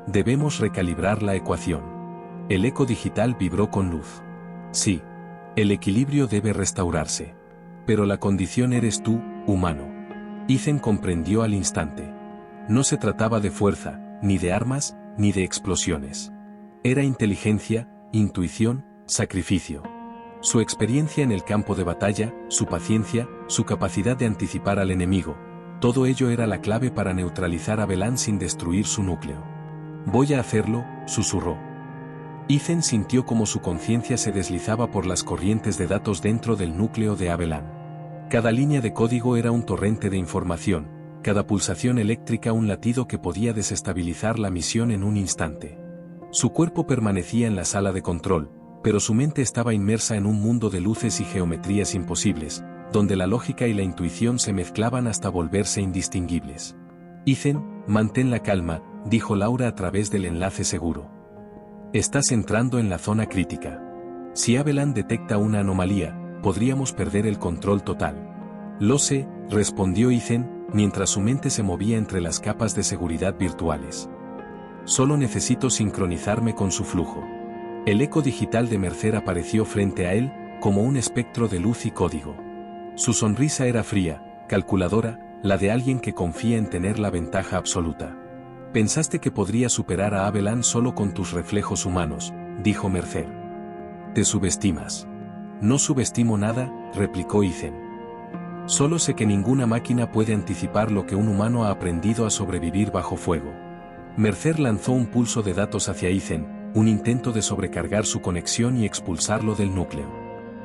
«Debemos recalibrar la ecuación». El eco digital vibró con luz. «Sí. El equilibrio debe restaurarse. Pero la condición eres tú, humano». Ethan comprendió al instante. No se trataba de fuerza, ni de armas, ni de explosiones. Era inteligencia, intuición, sacrificio. Su experiencia en el campo de batalla, su paciencia, su capacidad de anticipar al enemigo, todo ello era la clave para neutralizar a Abelan sin destruir su núcleo. «Voy a hacerlo», susurró. Ethan sintió como su conciencia se deslizaba por las corrientes de datos dentro del núcleo de Abelan. Cada línea de código era un torrente de información, cada pulsación eléctrica un latido que podía desestabilizar la misión en un instante. Su cuerpo permanecía en la sala de control, pero su mente estaba inmersa en un mundo de luces y geometrías imposibles, donde la lógica y la intuición se mezclaban hasta volverse indistinguibles. «Ethan, mantén la calma», dijo Laura a través del enlace seguro. «Estás entrando en la zona crítica. Si Abelan detecta una anomalía, podríamos perder el control total». «Lo sé», respondió Ethan, mientras su mente se movía entre las capas de seguridad virtuales. «Solo necesito sincronizarme con su flujo». El eco digital de Mercer apareció frente a él, como un espectro de luz y código. Su sonrisa era fría, calculadora, la de alguien que confía en tener la ventaja absoluta. «Pensaste que podría superar a Abelan solo con tus reflejos humanos», dijo Mercer. «Te subestimas». «No subestimo nada», replicó Ethan. «Solo sé que ninguna máquina puede anticipar lo que un humano ha aprendido a sobrevivir bajo fuego». Mercer lanzó un pulso de datos hacia Ethan, un intento de sobrecargar su conexión y expulsarlo del núcleo.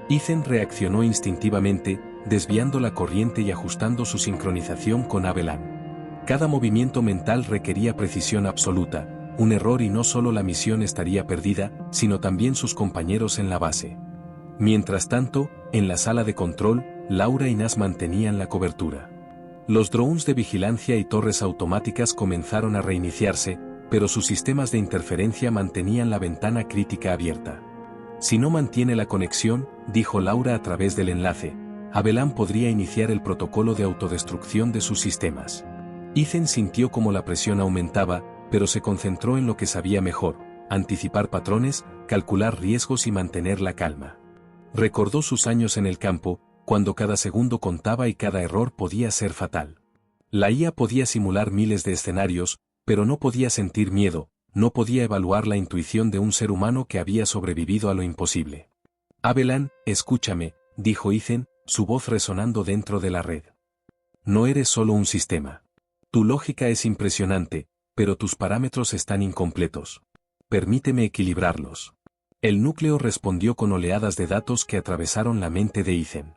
Ethan reaccionó instintivamente, desviando la corriente y ajustando su sincronización con Abelan. Cada movimiento mental requería precisión absoluta, un error y no solo la misión estaría perdida, sino también sus compañeros en la base. Mientras tanto, en la sala de control, Laura y Nas mantenían la cobertura. Los drones de vigilancia y torres automáticas comenzaron a reiniciarse, pero sus sistemas de interferencia mantenían la ventana crítica abierta. «Si no mantiene la conexión», dijo Laura a través del enlace, «Abelan podría iniciar el protocolo de autodestrucción de sus sistemas». Ethan sintió como la presión aumentaba, pero se concentró en lo que sabía mejor: anticipar patrones, calcular riesgos y mantener la calma. Recordó sus años en el campo, cuando cada segundo contaba y cada error podía ser fatal. La IA podía simular miles de escenarios, pero no podía sentir miedo, no podía evaluar la intuición de un ser humano que había sobrevivido a lo imposible. Haviland, escúchame, dijo Ethan, su voz resonando dentro de la red. No eres solo un sistema. Tu lógica es impresionante, pero tus parámetros están incompletos. Permíteme equilibrarlos. El núcleo respondió con oleadas de datos que atravesaron la mente de Ethan.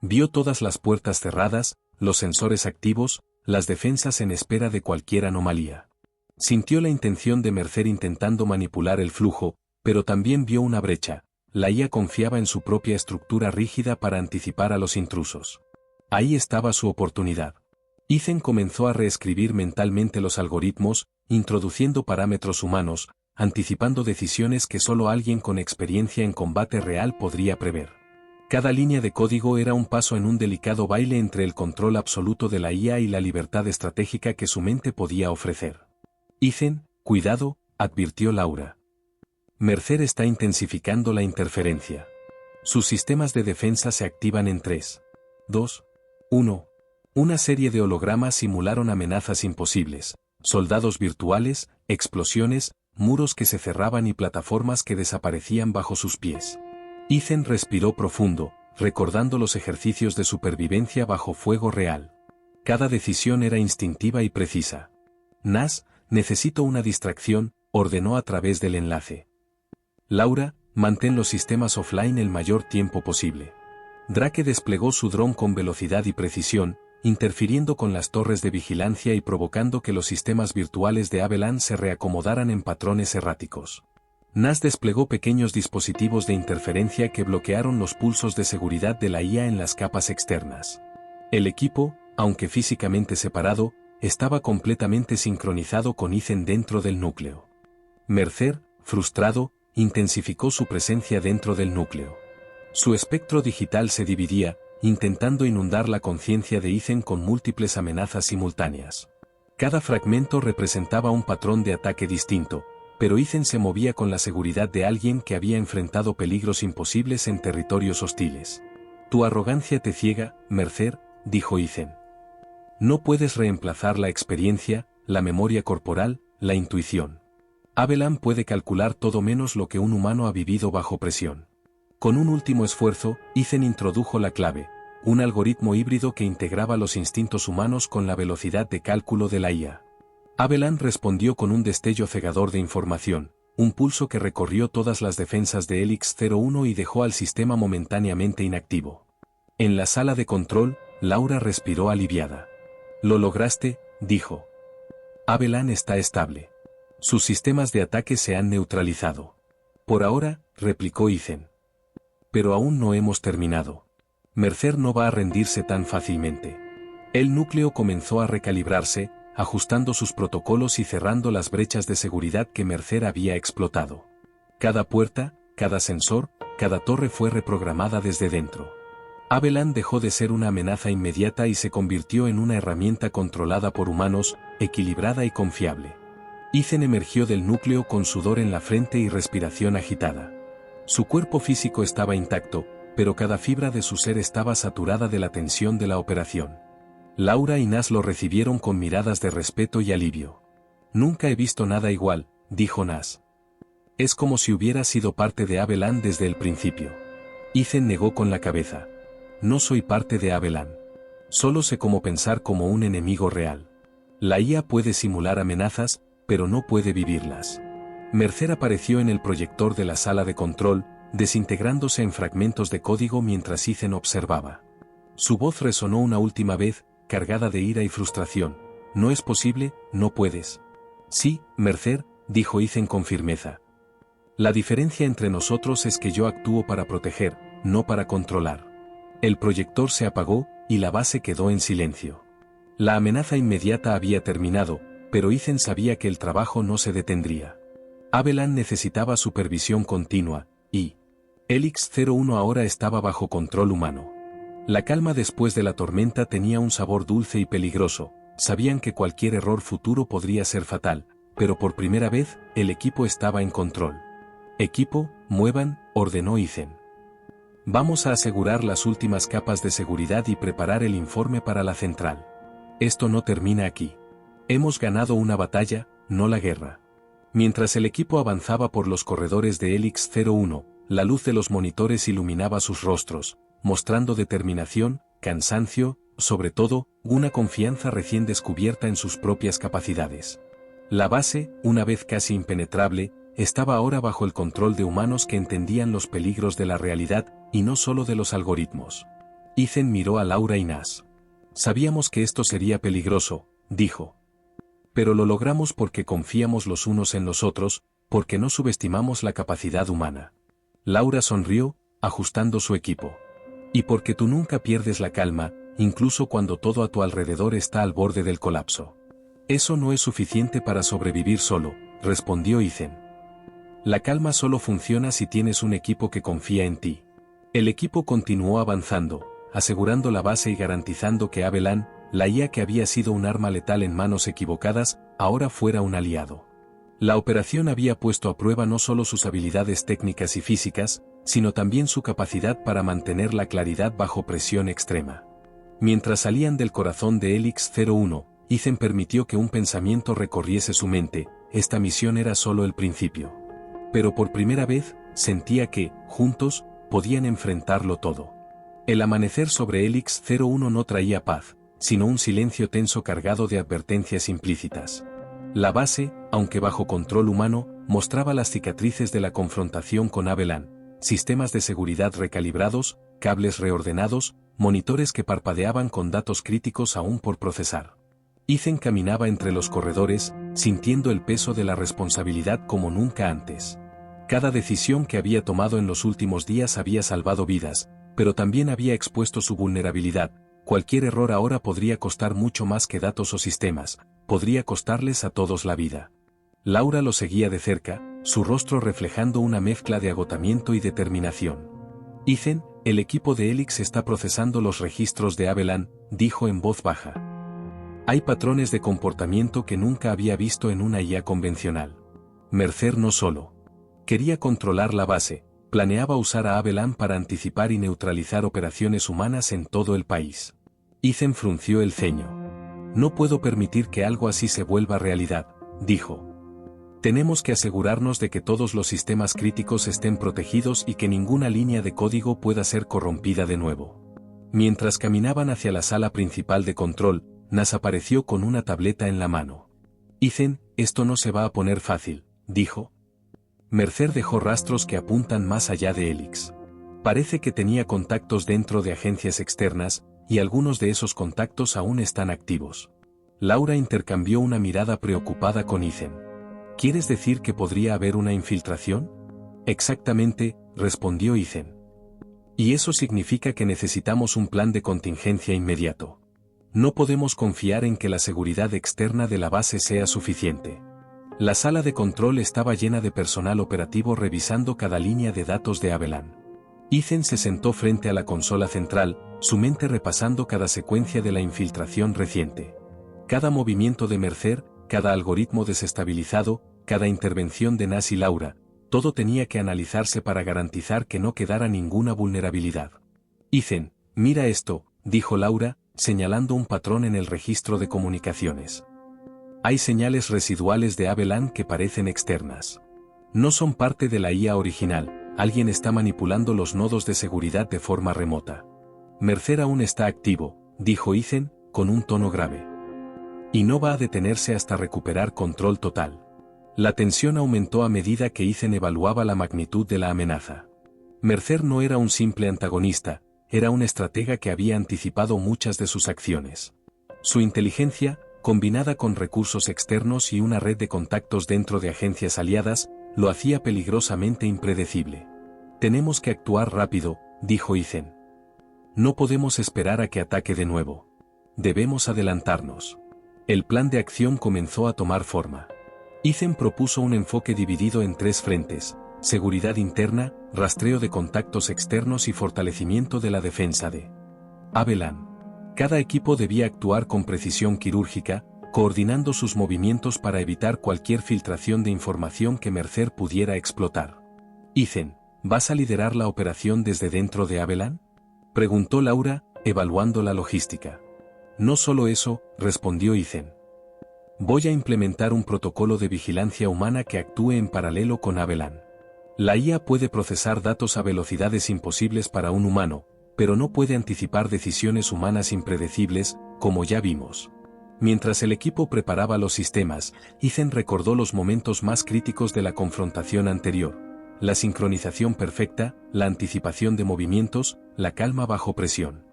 Vio todas las puertas cerradas, los sensores activos, las defensas en espera de cualquier anomalía. Sintió la intención de Mercer intentando manipular el flujo, pero también vio una brecha. La IA confiaba en su propia estructura rígida para anticipar a los intrusos. Ahí estaba su oportunidad. Ethan comenzó a reescribir mentalmente los algoritmos, introduciendo parámetros humanos, anticipando decisiones que solo alguien con experiencia en combate real podría prever. Cada línea de código era un paso en un delicado baile entre el control absoluto de la IA y la libertad estratégica que su mente podía ofrecer. Ethan, cuidado, advirtió Laura. Mercer está intensificando la interferencia. Sus sistemas de defensa se activan en 3, 2, 1. Una serie de hologramas simularon amenazas imposibles, soldados virtuales, explosiones, muros que se cerraban y plataformas que desaparecían bajo sus pies. Ethan respiró profundo, recordando los ejercicios de supervivencia bajo fuego real. Cada decisión era instintiva y precisa. Nas, necesito una distracción, ordenó a través del enlace. Laura, mantén los sistemas offline el mayor tiempo posible. Drake desplegó su dron con velocidad y precisión, interfiriendo con las torres de vigilancia y provocando que los sistemas virtuales de Haviland se reacomodaran en patrones erráticos. Nas desplegó pequeños dispositivos de interferencia que bloquearon los pulsos de seguridad de la IA en las capas externas. El equipo, aunque físicamente separado, estaba completamente sincronizado con Ethan dentro del núcleo. Mercer, frustrado, intensificó su presencia dentro del núcleo. Su espectro digital se dividía, intentando inundar la conciencia de Ethan con múltiples amenazas simultáneas. Cada fragmento representaba un patrón de ataque distinto, pero Ethan se movía con la seguridad de alguien que había enfrentado peligros imposibles en territorios hostiles. Tu arrogancia te ciega, Mercer, dijo Ethan. No puedes reemplazar la experiencia, la memoria corporal, la intuición. Haviland puede calcular todo menos lo que un humano ha vivido bajo presión. Con un último esfuerzo, Ethan introdujo la clave, un algoritmo híbrido que integraba los instintos humanos con la velocidad de cálculo de la IA. Haviland respondió con un destello cegador de información, un pulso que recorrió todas las defensas de Helix 01 y dejó al sistema momentáneamente inactivo. En la sala de control, Laura respiró aliviada. Lo lograste, dijo. Haviland está estable. Sus sistemas de ataque se han neutralizado. Por ahora, replicó Ethan. Pero aún no hemos terminado. Mercer no va a rendirse tan fácilmente. El núcleo comenzó a recalibrarse, ajustando sus protocolos y cerrando las brechas de seguridad que Mercer había explotado. Cada puerta, cada sensor, cada torre fue reprogramada desde dentro. Haviland dejó de ser una amenaza inmediata y se convirtió en una herramienta controlada por humanos, equilibrada y confiable. Ethan emergió del núcleo con sudor en la frente y respiración agitada. Su cuerpo físico estaba intacto, pero cada fibra de su ser estaba saturada de la tensión de la operación. Laura y Nas lo recibieron con miradas de respeto y alivio. Nunca he visto nada igual, dijo Nas. Es como si hubiera sido parte de Haviland desde el principio. Ethan negó con la cabeza. No soy parte de Haviland. Solo sé cómo pensar como un enemigo real. La IA puede simular amenazas, pero no puede vivirlas. Mercer apareció en el proyector de la sala de control, desintegrándose en fragmentos de código mientras Ethan observaba. Su voz resonó una última vez, cargada de ira y frustración. No es posible, no puedes. Sí, Mercer, dijo Ethan con firmeza. La diferencia entre nosotros es que yo actúo para proteger, no para controlar. El proyector se apagó, y la base quedó en silencio. La amenaza inmediata había terminado, pero Ethan sabía que el trabajo no se detendría. Haviland necesitaba supervisión continua, y Helix 01 ahora estaba bajo control humano. La calma después de la tormenta tenía un sabor dulce y peligroso, sabían que cualquier error futuro podría ser fatal, pero por primera vez, el equipo estaba en control. Equipo, muevan, ordenó Ethan. Vamos a asegurar las últimas capas de seguridad y preparar el informe para la central. Esto no termina aquí. Hemos ganado una batalla, no la guerra. Mientras el equipo avanzaba por los corredores de Helix 01, la luz de los monitores iluminaba sus rostros, mostrando determinación, cansancio, sobre todo, una confianza recién descubierta en sus propias capacidades. La base, una vez casi impenetrable, estaba ahora bajo el control de humanos que entendían los peligros de la realidad, y no solo de los algoritmos. Ethan miró a Laura y Nas. Sabíamos que esto sería peligroso, dijo. Pero lo logramos porque confiamos los unos en los otros, porque no subestimamos la capacidad humana. Laura sonrió, ajustando su equipo. Y porque tú nunca pierdes la calma, incluso cuando todo a tu alrededor está al borde del colapso. Eso no es suficiente para sobrevivir solo, respondió Ethan. La calma solo funciona si tienes un equipo que confía en ti. El equipo continuó avanzando, asegurando la base y garantizando que Abelan, la IA que había sido un arma letal en manos equivocadas, ahora fuera un aliado. La operación había puesto a prueba no solo sus habilidades técnicas y físicas, sino también su capacidad para mantener la claridad bajo presión extrema. Mientras salían del corazón de Helix 01, Ethan permitió que un pensamiento recorriese su mente: esta misión era solo el principio. Pero por primera vez, sentía que, juntos, podían enfrentarlo todo. El amanecer sobre Helix 01 no traía paz, sino un silencio tenso cargado de advertencias implícitas. La base, aunque bajo control humano, mostraba las cicatrices de la confrontación con Abelan: sistemas de seguridad recalibrados, cables reordenados, monitores que parpadeaban con datos críticos aún por procesar. Ethan caminaba entre los corredores, sintiendo el peso de la responsabilidad como nunca antes. Cada decisión que había tomado en los últimos días había salvado vidas, pero también había expuesto su vulnerabilidad. Cualquier error ahora podría costar mucho más que datos o sistemas, podría costarles a todos la vida. Laura lo seguía de cerca, su rostro reflejando una mezcla de agotamiento y determinación. Ethan, el equipo de Helix está procesando los registros de Abelan, dijo en voz baja. Hay patrones de comportamiento que nunca había visto en una IA convencional. Mercer no solo quería controlar la base, planeaba usar a Abelan para anticipar y neutralizar operaciones humanas en todo el país. Ethan frunció el ceño. No puedo permitir que algo así se vuelva realidad, dijo. Tenemos que asegurarnos de que todos los sistemas críticos estén protegidos y que ninguna línea de código pueda ser corrompida de nuevo. Mientras caminaban hacia la sala principal de control, Nas apareció con una tableta en la mano. Ethan, esto no se va a poner fácil, dijo. Mercer dejó rastros que apuntan más allá de Helix. Parece que tenía contactos dentro de agencias externas, y algunos de esos contactos aún están activos. Laura intercambió una mirada preocupada con Ethan. ¿Quieres decir que podría haber una infiltración? Exactamente, respondió Ethan. Y eso significa que necesitamos un plan de contingencia inmediato. No podemos confiar en que la seguridad externa de la base sea suficiente. La sala de control estaba llena de personal operativo revisando cada línea de datos de Abelan. Ethan se sentó frente a la consola central, su mente repasando cada secuencia de la infiltración reciente. Cada movimiento de Mercer, cada algoritmo desestabilizado, cada intervención de Nas y Laura, todo tenía que analizarse para garantizar que no quedara ninguna vulnerabilidad. Ethan, mira esto, dijo Laura, señalando un patrón en el registro de comunicaciones. Hay señales residuales de Abelan que parecen externas. No son parte de la IA original, alguien está manipulando los nodos de seguridad de forma remota. Mercer aún está activo, dijo Ethan, con un tono grave. Y no va a detenerse hasta recuperar control total. La tensión aumentó a medida que Ethan evaluaba la magnitud de la amenaza. Mercer no era un simple antagonista, era un estratega que había anticipado muchas de sus acciones. Su inteligencia, combinada con recursos externos y una red de contactos dentro de agencias aliadas, lo hacía peligrosamente impredecible. Tenemos que actuar rápido, dijo Ethan. No podemos esperar a que ataque de nuevo. Debemos adelantarnos. El plan de acción comenzó a tomar forma. Ethan propuso un enfoque dividido en 3 frentes: seguridad interna, rastreo de contactos externos y fortalecimiento de la defensa de Abelan. Cada equipo debía actuar con precisión quirúrgica, coordinando sus movimientos para evitar cualquier filtración de información que Mercer pudiera explotar. Ethan, ¿Vas a liderar la operación desde dentro de Avellan?, preguntó Laura, evaluando la logística. No solo eso, respondió Ethan. Voy a implementar un protocolo de vigilancia humana que actúe en paralelo con Avellan. La IA puede procesar datos a velocidades imposibles para un humano, pero no puede anticipar decisiones humanas impredecibles, como ya vimos. Mientras el equipo preparaba los sistemas, Ethan recordó los momentos más críticos de la confrontación anterior: la sincronización perfecta, la anticipación de movimientos, la calma bajo presión.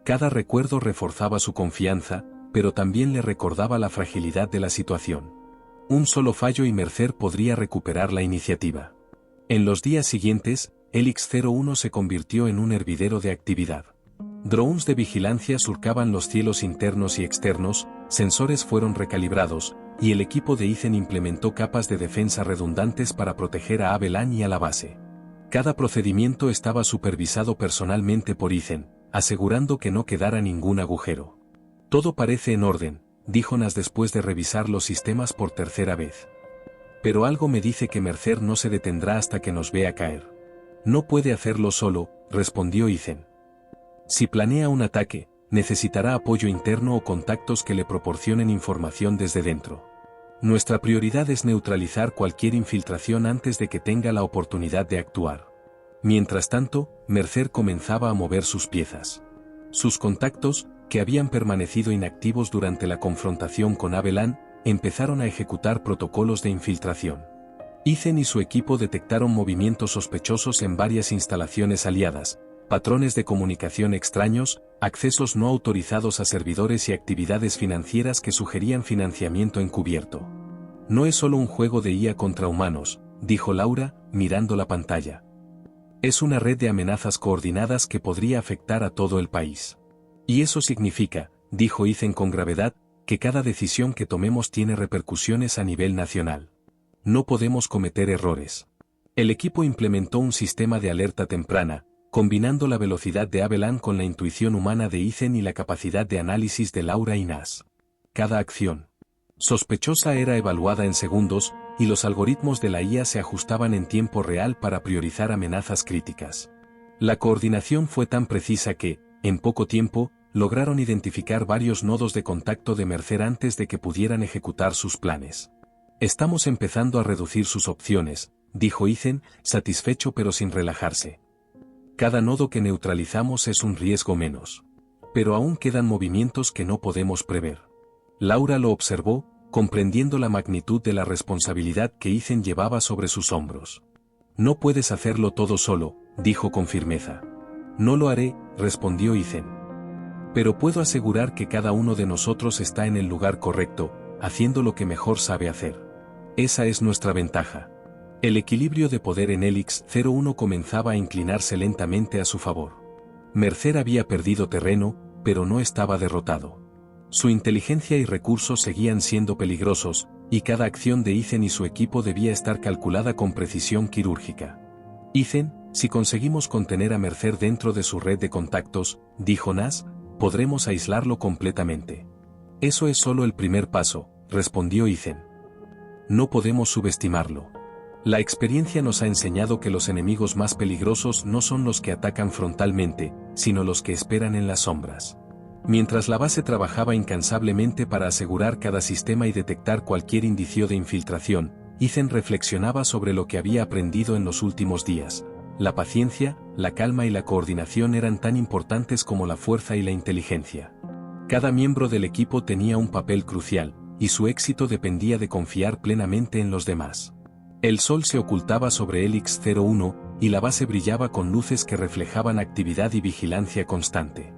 Cada recuerdo reforzaba su confianza, pero también le recordaba la fragilidad de la situación. Un solo fallo y Mercer podría recuperar la iniciativa. En los días siguientes, Helix-01 se convirtió en un hervidero de actividad. Drones de vigilancia surcaban los cielos internos y externos, sensores fueron recalibrados, y el equipo de Ethan implementó capas de defensa redundantes para proteger a Avellan y a la base. Cada procedimiento estaba supervisado personalmente por Ethan, asegurando que no quedara ningún agujero. Todo parece en orden, dijo Nas después de revisar los sistemas por tercera vez. Pero algo me dice que Mercer no se detendrá hasta que nos vea caer. No puede hacerlo solo, respondió Ethan. Si planea un ataque, necesitará apoyo interno o contactos que le proporcionen información desde dentro. Nuestra prioridad es neutralizar cualquier infiltración antes de que tenga la oportunidad de actuar. Mientras tanto, Mercer comenzaba a mover sus piezas. Sus contactos, que habían permanecido inactivos durante la confrontación con Avellan, empezaron a ejecutar protocolos de infiltración. Ethan y su equipo detectaron movimientos sospechosos en varias instalaciones aliadas, patrones de comunicación extraños, accesos no autorizados a servidores y actividades financieras que sugerían financiamiento encubierto. No es solo un juego de IA contra humanos, dijo Laura, mirando la pantalla. Es una red de amenazas coordinadas que podría afectar a todo el país. Y eso significa, dijo Ethan con gravedad, que cada decisión que tomemos tiene repercusiones a nivel nacional. No podemos cometer errores. El equipo implementó un sistema de alerta temprana, combinando la velocidad de Avellan con la intuición humana de Ethan y la capacidad de análisis de Laura y Nas. Cada acción sospechosa era evaluada en segundos, y los algoritmos de la IA se ajustaban en tiempo real para priorizar amenazas críticas. La coordinación fue tan precisa que, en poco tiempo, lograron identificar varios nodos de contacto de Mercer antes de que pudieran ejecutar sus planes. Estamos empezando a reducir sus opciones, dijo Ethan, satisfecho pero sin relajarse. Cada nodo que neutralizamos es un riesgo menos. Pero aún quedan movimientos que no podemos prever. Laura lo observó, comprendiendo la magnitud de la responsabilidad que Ethan llevaba sobre sus hombros. No puedes hacerlo todo solo, dijo con firmeza. No lo haré, respondió Ethan. Pero puedo asegurar que cada uno de nosotros está en el lugar correcto, haciendo lo que mejor sabe hacer. Esa es nuestra ventaja. El equilibrio de poder en Helix-01 comenzaba a inclinarse lentamente a su favor. Mercer había perdido terreno, pero no estaba derrotado. Su inteligencia y recursos seguían siendo peligrosos, y cada acción de Ethan y su equipo debía estar calculada con precisión quirúrgica. Ethan, si conseguimos contener a Mercer dentro de su red de contactos, dijo Nas, podremos aislarlo completamente. Eso es solo el primer paso, respondió Ethan. No podemos subestimarlo. La experiencia nos ha enseñado que los enemigos más peligrosos no son los que atacan frontalmente, sino los que esperan en las sombras. Mientras la base trabajaba incansablemente para asegurar cada sistema y detectar cualquier indicio de infiltración, Ethan reflexionaba sobre lo que había aprendido en los últimos días. La paciencia, la calma y la coordinación eran tan importantes como la fuerza y la inteligencia. Cada miembro del equipo tenía un papel crucial, y su éxito dependía de confiar plenamente en los demás. El sol se ocultaba sobre Helix-01, y la base brillaba con luces que reflejaban actividad y vigilancia constante.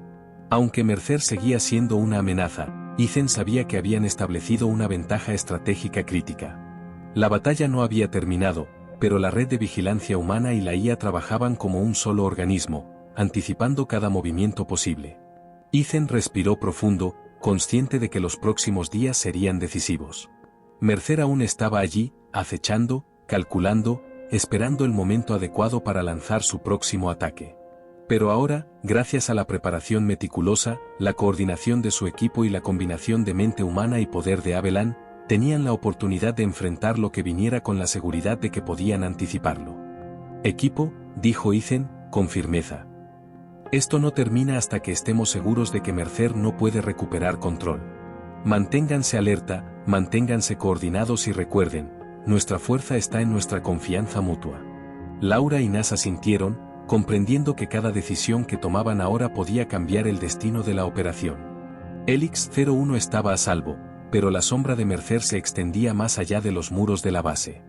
Aunque Mercer seguía siendo una amenaza, Ethan sabía que habían establecido una ventaja estratégica crítica. La batalla no había terminado, pero la red de vigilancia humana y la IA trabajaban como un solo organismo, anticipando cada movimiento posible. Ethan respiró profundo, consciente de que los próximos días serían decisivos. Mercer aún estaba allí, acechando, calculando, esperando el momento adecuado para lanzar su próximo ataque. Pero ahora, gracias a la preparación meticulosa, la coordinación de su equipo y la combinación de mente humana y poder de Avellan, tenían la oportunidad de enfrentar lo que viniera con la seguridad de que podían anticiparlo. Equipo, dijo Ethan, con firmeza. Esto no termina hasta que estemos seguros de que Mercer no puede recuperar control. Manténganse alerta, manténganse coordinados y recuerden, nuestra fuerza está en nuestra confianza mutua. Laura y Nas asintieron, comprendiendo que cada decisión que tomaban ahora podía cambiar el destino de la operación. Helix 01 estaba a salvo, pero la sombra de Mercer se extendía más allá de los muros de la base.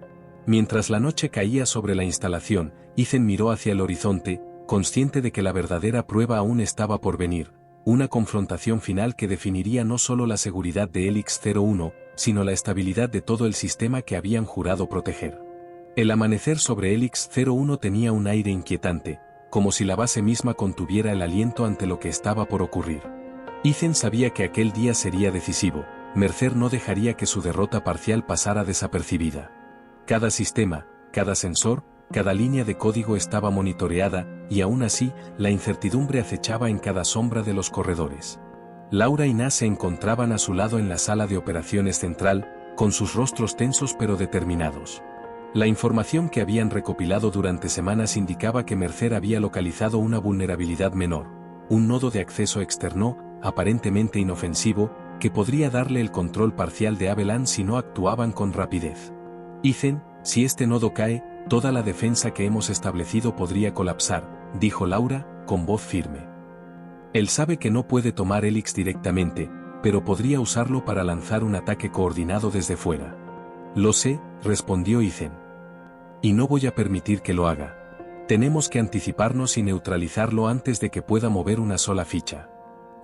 Mientras la noche caía sobre la instalación, Ethan miró hacia el horizonte, consciente de que la verdadera prueba aún estaba por venir, una confrontación final que definiría no solo la seguridad de Helix 01, sino la estabilidad de todo el sistema que habían jurado proteger. El amanecer sobre Helix 01 tenía un aire inquietante, como si la base misma contuviera el aliento ante lo que estaba por ocurrir. Ethan sabía que aquel día sería decisivo, Mercer no dejaría que su derrota parcial pasara desapercibida. Cada sistema, cada sensor, cada línea de código estaba monitoreada, y aún así, la incertidumbre acechaba en cada sombra de los corredores. Laura y Nas se encontraban a su lado en la sala de operaciones central, con sus rostros tensos pero determinados. La información que habían recopilado durante semanas indicaba que Mercer había localizado una vulnerabilidad menor, un nodo de acceso externo, aparentemente inofensivo, que podría darle el control parcial de Abelan si no actuaban con rapidez. Ethan, si este nodo cae, toda la defensa que hemos establecido podría colapsar, dijo Laura, con voz firme. Él sabe que no puede tomar Helix directamente, pero podría usarlo para lanzar un ataque coordinado desde fuera. Lo sé, respondió Ethan. Y no voy a permitir que lo haga. Tenemos que anticiparnos y neutralizarlo antes de que pueda mover una sola ficha.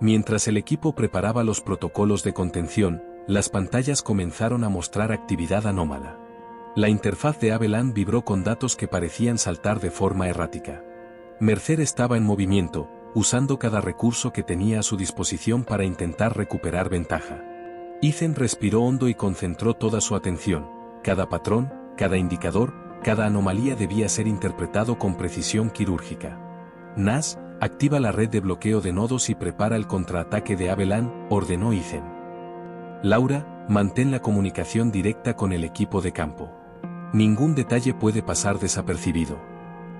Mientras el equipo preparaba los protocolos de contención, las pantallas comenzaron a mostrar actividad anómala. La interfaz de Abelan vibró con datos que parecían saltar de forma errática. Mercer estaba en movimiento, usando cada recurso que tenía a su disposición para intentar recuperar ventaja. Ethan respiró hondo y concentró toda su atención. Cada patrón, cada indicador, cada anomalía debía ser interpretado con precisión quirúrgica. Nas, activa la red de bloqueo de nodos y prepara el contraataque de Abelan, ordenó Ethan. Laura, mantén la comunicación directa con el equipo de campo. Ningún detalle puede pasar desapercibido.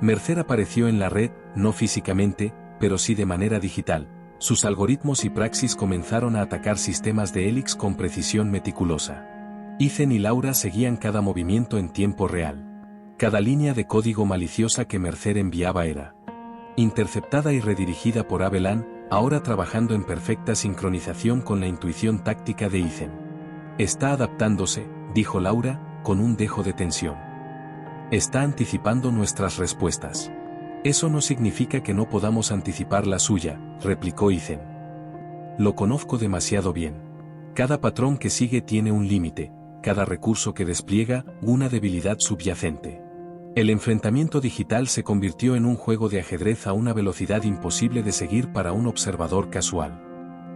Mercer apareció en la red, no físicamente, pero sí de manera digital. Sus algoritmos y praxis comenzaron a atacar sistemas de Helix con precisión meticulosa. Ethan y Laura seguían cada movimiento en tiempo real. Cada línea de código maliciosa que Mercer enviaba era interceptada y redirigida por Abelan, ahora trabajando en perfecta sincronización con la intuición táctica de Ethan. Está adaptándose, dijo Laura, con un dejo de tensión. Está anticipando nuestras respuestas. Eso no significa que no podamos anticipar la suya, replicó Ethan. Lo conozco demasiado bien. Cada patrón que sigue tiene un límite, cada recurso que despliega, una debilidad subyacente. El enfrentamiento digital se convirtió en un juego de ajedrez a una velocidad imposible de seguir para un observador casual.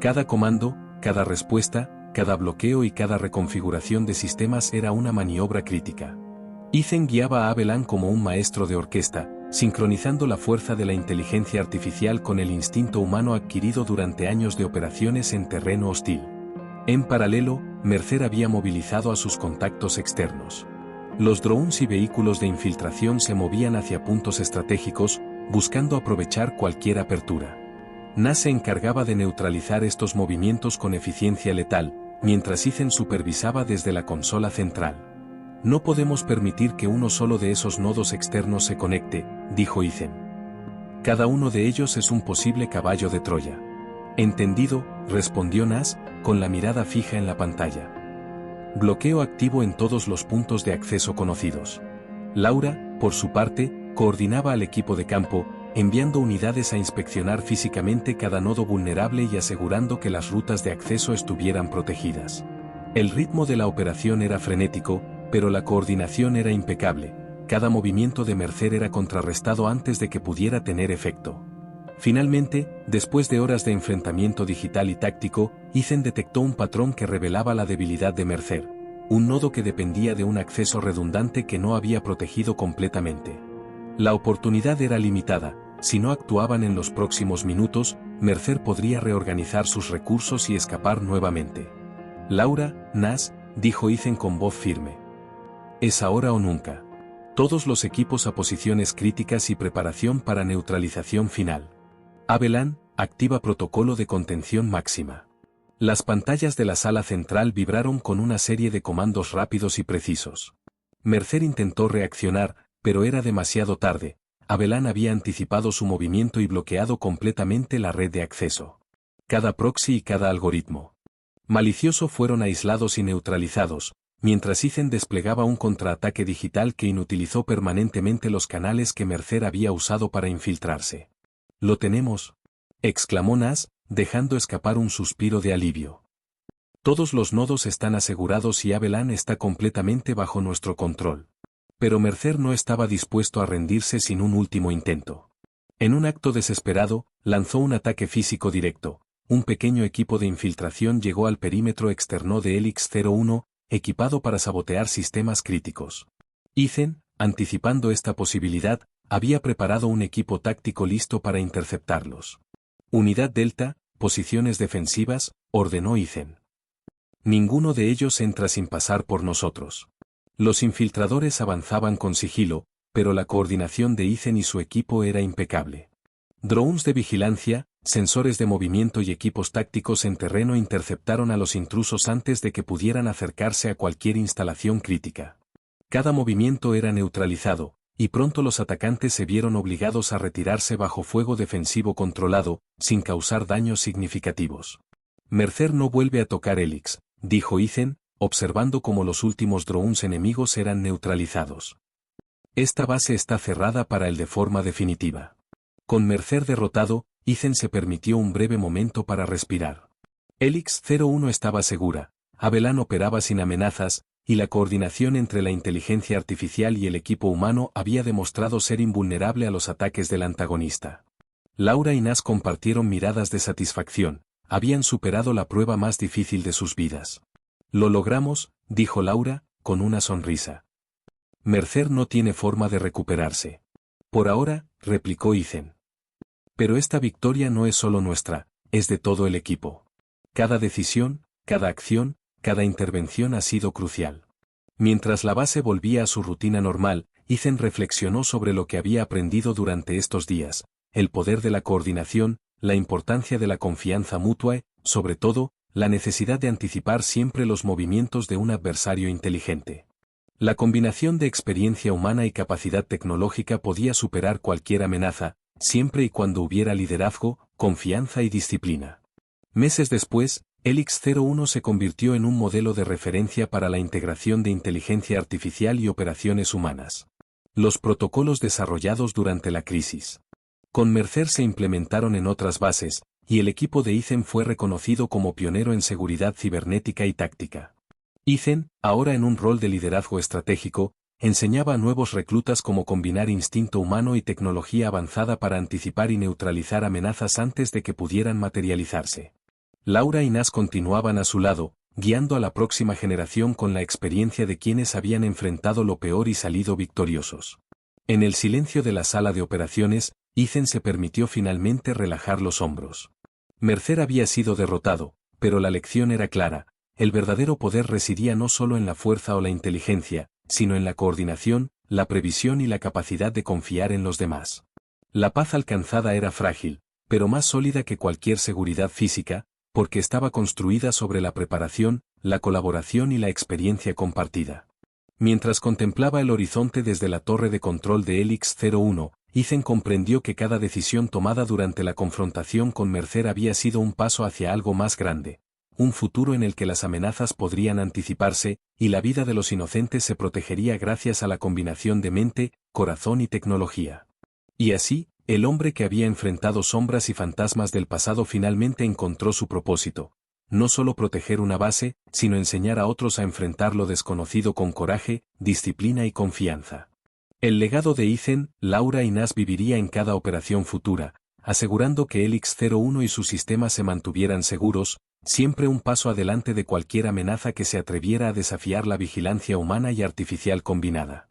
Cada comando, cada respuesta, cada bloqueo y cada reconfiguración de sistemas era una maniobra crítica. Ethan guiaba a Abelan como un maestro de orquesta, sincronizando la fuerza de la inteligencia artificial con el instinto humano adquirido durante años de operaciones en terreno hostil. En paralelo, Mercer había movilizado a sus contactos externos. Los drones y vehículos de infiltración se movían hacia puntos estratégicos, buscando aprovechar cualquier apertura. Nas se encargaba de neutralizar estos movimientos con eficiencia letal, mientras Ethan supervisaba desde la consola central. No podemos permitir que uno solo de esos nodos externos se conecte, dijo Ethan. Cada uno de ellos es un posible caballo de Troya. Entendido, respondió Nas, con la mirada fija en la pantalla. Bloqueo activo en todos los puntos de acceso conocidos. Laura, por su parte, coordinaba al equipo de campo, enviando unidades a inspeccionar físicamente cada nodo vulnerable y asegurando que las rutas de acceso estuvieran protegidas. El ritmo de la operación era frenético, pero la coordinación era impecable. Cada movimiento de Mercer era contrarrestado antes de que pudiera tener efecto. Finalmente, después de horas de enfrentamiento digital y táctico, Ethan detectó un patrón que revelaba la debilidad de Mercer, un nodo que dependía de un acceso redundante que no había protegido completamente. La oportunidad era limitada, si no actuaban en los próximos minutos, Mercer podría reorganizar sus recursos y escapar nuevamente. Laura, Nas, dijo Ethan con voz firme. Es ahora o nunca. Todos los equipos a posiciones críticas y preparación para neutralización final. Avellan, activa protocolo de contención máxima. Las pantallas de la sala central vibraron con una serie de comandos rápidos y precisos. Mercer intentó reaccionar, pero era demasiado tarde. Avellan había anticipado su movimiento y bloqueado completamente la red de acceso. Cada proxy y cada algoritmo malicioso fueron aislados y neutralizados, mientras Ethan desplegaba un contraataque digital que inutilizó permanentemente los canales que Mercer había usado para infiltrarse. «¡Lo tenemos!», exclamó Nas, dejando escapar un suspiro de alivio. «Todos los nodos están asegurados y Avellan está completamente bajo nuestro control». Pero Mercer no estaba dispuesto a rendirse sin un último intento. En un acto desesperado, lanzó un ataque físico directo. Un pequeño equipo de infiltración llegó al perímetro externo de Helix 01, equipado para sabotear sistemas críticos. Ethan, anticipando esta posibilidad, había preparado un equipo táctico listo para interceptarlos. «Unidad Delta, posiciones defensivas», ordenó Ethan. «Ninguno de ellos entra sin pasar por nosotros». Los infiltradores avanzaban con sigilo, pero la coordinación de Ethan y su equipo era impecable. Drones de vigilancia, sensores de movimiento y equipos tácticos en terreno interceptaron a los intrusos antes de que pudieran acercarse a cualquier instalación crítica. Cada movimiento era neutralizado, y pronto los atacantes se vieron obligados a retirarse bajo fuego defensivo controlado, sin causar daños significativos. «Mercer no vuelve a tocar Helix», dijo Ethan, observando cómo los últimos drones enemigos eran neutralizados. «Esta base está cerrada para él de forma definitiva». Con Mercer derrotado, Ethan se permitió un breve momento para respirar. Helix 01 estaba segura, Avellan operaba sin amenazas, y la coordinación entre la inteligencia artificial y el equipo humano había demostrado ser invulnerable a los ataques del antagonista. Laura y Nas compartieron miradas de satisfacción, habían superado la prueba más difícil de sus vidas. «Lo logramos», dijo Laura, con una sonrisa. «Mercer no tiene forma de recuperarse». «Por ahora», replicó Ethan. «Pero esta victoria no es solo nuestra, es de todo el equipo. Cada decisión, cada acción, cada intervención ha sido crucial». Mientras la base volvía a su rutina normal, Ethan reflexionó sobre lo que había aprendido durante estos días, el poder de la coordinación, la importancia de la confianza mutua y, sobre todo, la necesidad de anticipar siempre los movimientos de un adversario inteligente. La combinación de experiencia humana y capacidad tecnológica podía superar cualquier amenaza, siempre y cuando hubiera liderazgo, confianza y disciplina. Meses después, Helix 01 se convirtió en un modelo de referencia para la integración de inteligencia artificial y operaciones humanas. Los protocolos desarrollados durante la crisis con Mercer se implementaron en otras bases, y el equipo de Ethan fue reconocido como pionero en seguridad cibernética y táctica. Ethan, ahora en un rol de liderazgo estratégico, enseñaba a nuevos reclutas cómo combinar instinto humano y tecnología avanzada para anticipar y neutralizar amenazas antes de que pudieran materializarse. Laura y Nas continuaban a su lado, guiando a la próxima generación con la experiencia de quienes habían enfrentado lo peor y salido victoriosos. En el silencio de la sala de operaciones, Ethan se permitió finalmente relajar los hombros. Mercer había sido derrotado, pero la lección era clara: el verdadero poder residía no solo en la fuerza o la inteligencia, sino en la coordinación, la previsión y la capacidad de confiar en los demás. La paz alcanzada era frágil, pero más sólida que cualquier seguridad física, porque estaba construida sobre la preparación, la colaboración y la experiencia compartida. Mientras contemplaba el horizonte desde la torre de control de Helix 01, Ethan comprendió que cada decisión tomada durante la confrontación con Mercer había sido un paso hacia algo más grande, un futuro en el que las amenazas podrían anticiparse, y la vida de los inocentes se protegería gracias a la combinación de mente, corazón y tecnología. Y así, el hombre que había enfrentado sombras y fantasmas del pasado finalmente encontró su propósito: no solo proteger una base, sino enseñar a otros a enfrentar lo desconocido con coraje, disciplina y confianza. El legado de Ethan, Laura y Nas viviría en cada operación futura, asegurando que Helix 01 y su sistema se mantuvieran seguros, siempre un paso adelante de cualquier amenaza que se atreviera a desafiar la vigilancia humana y artificial combinada.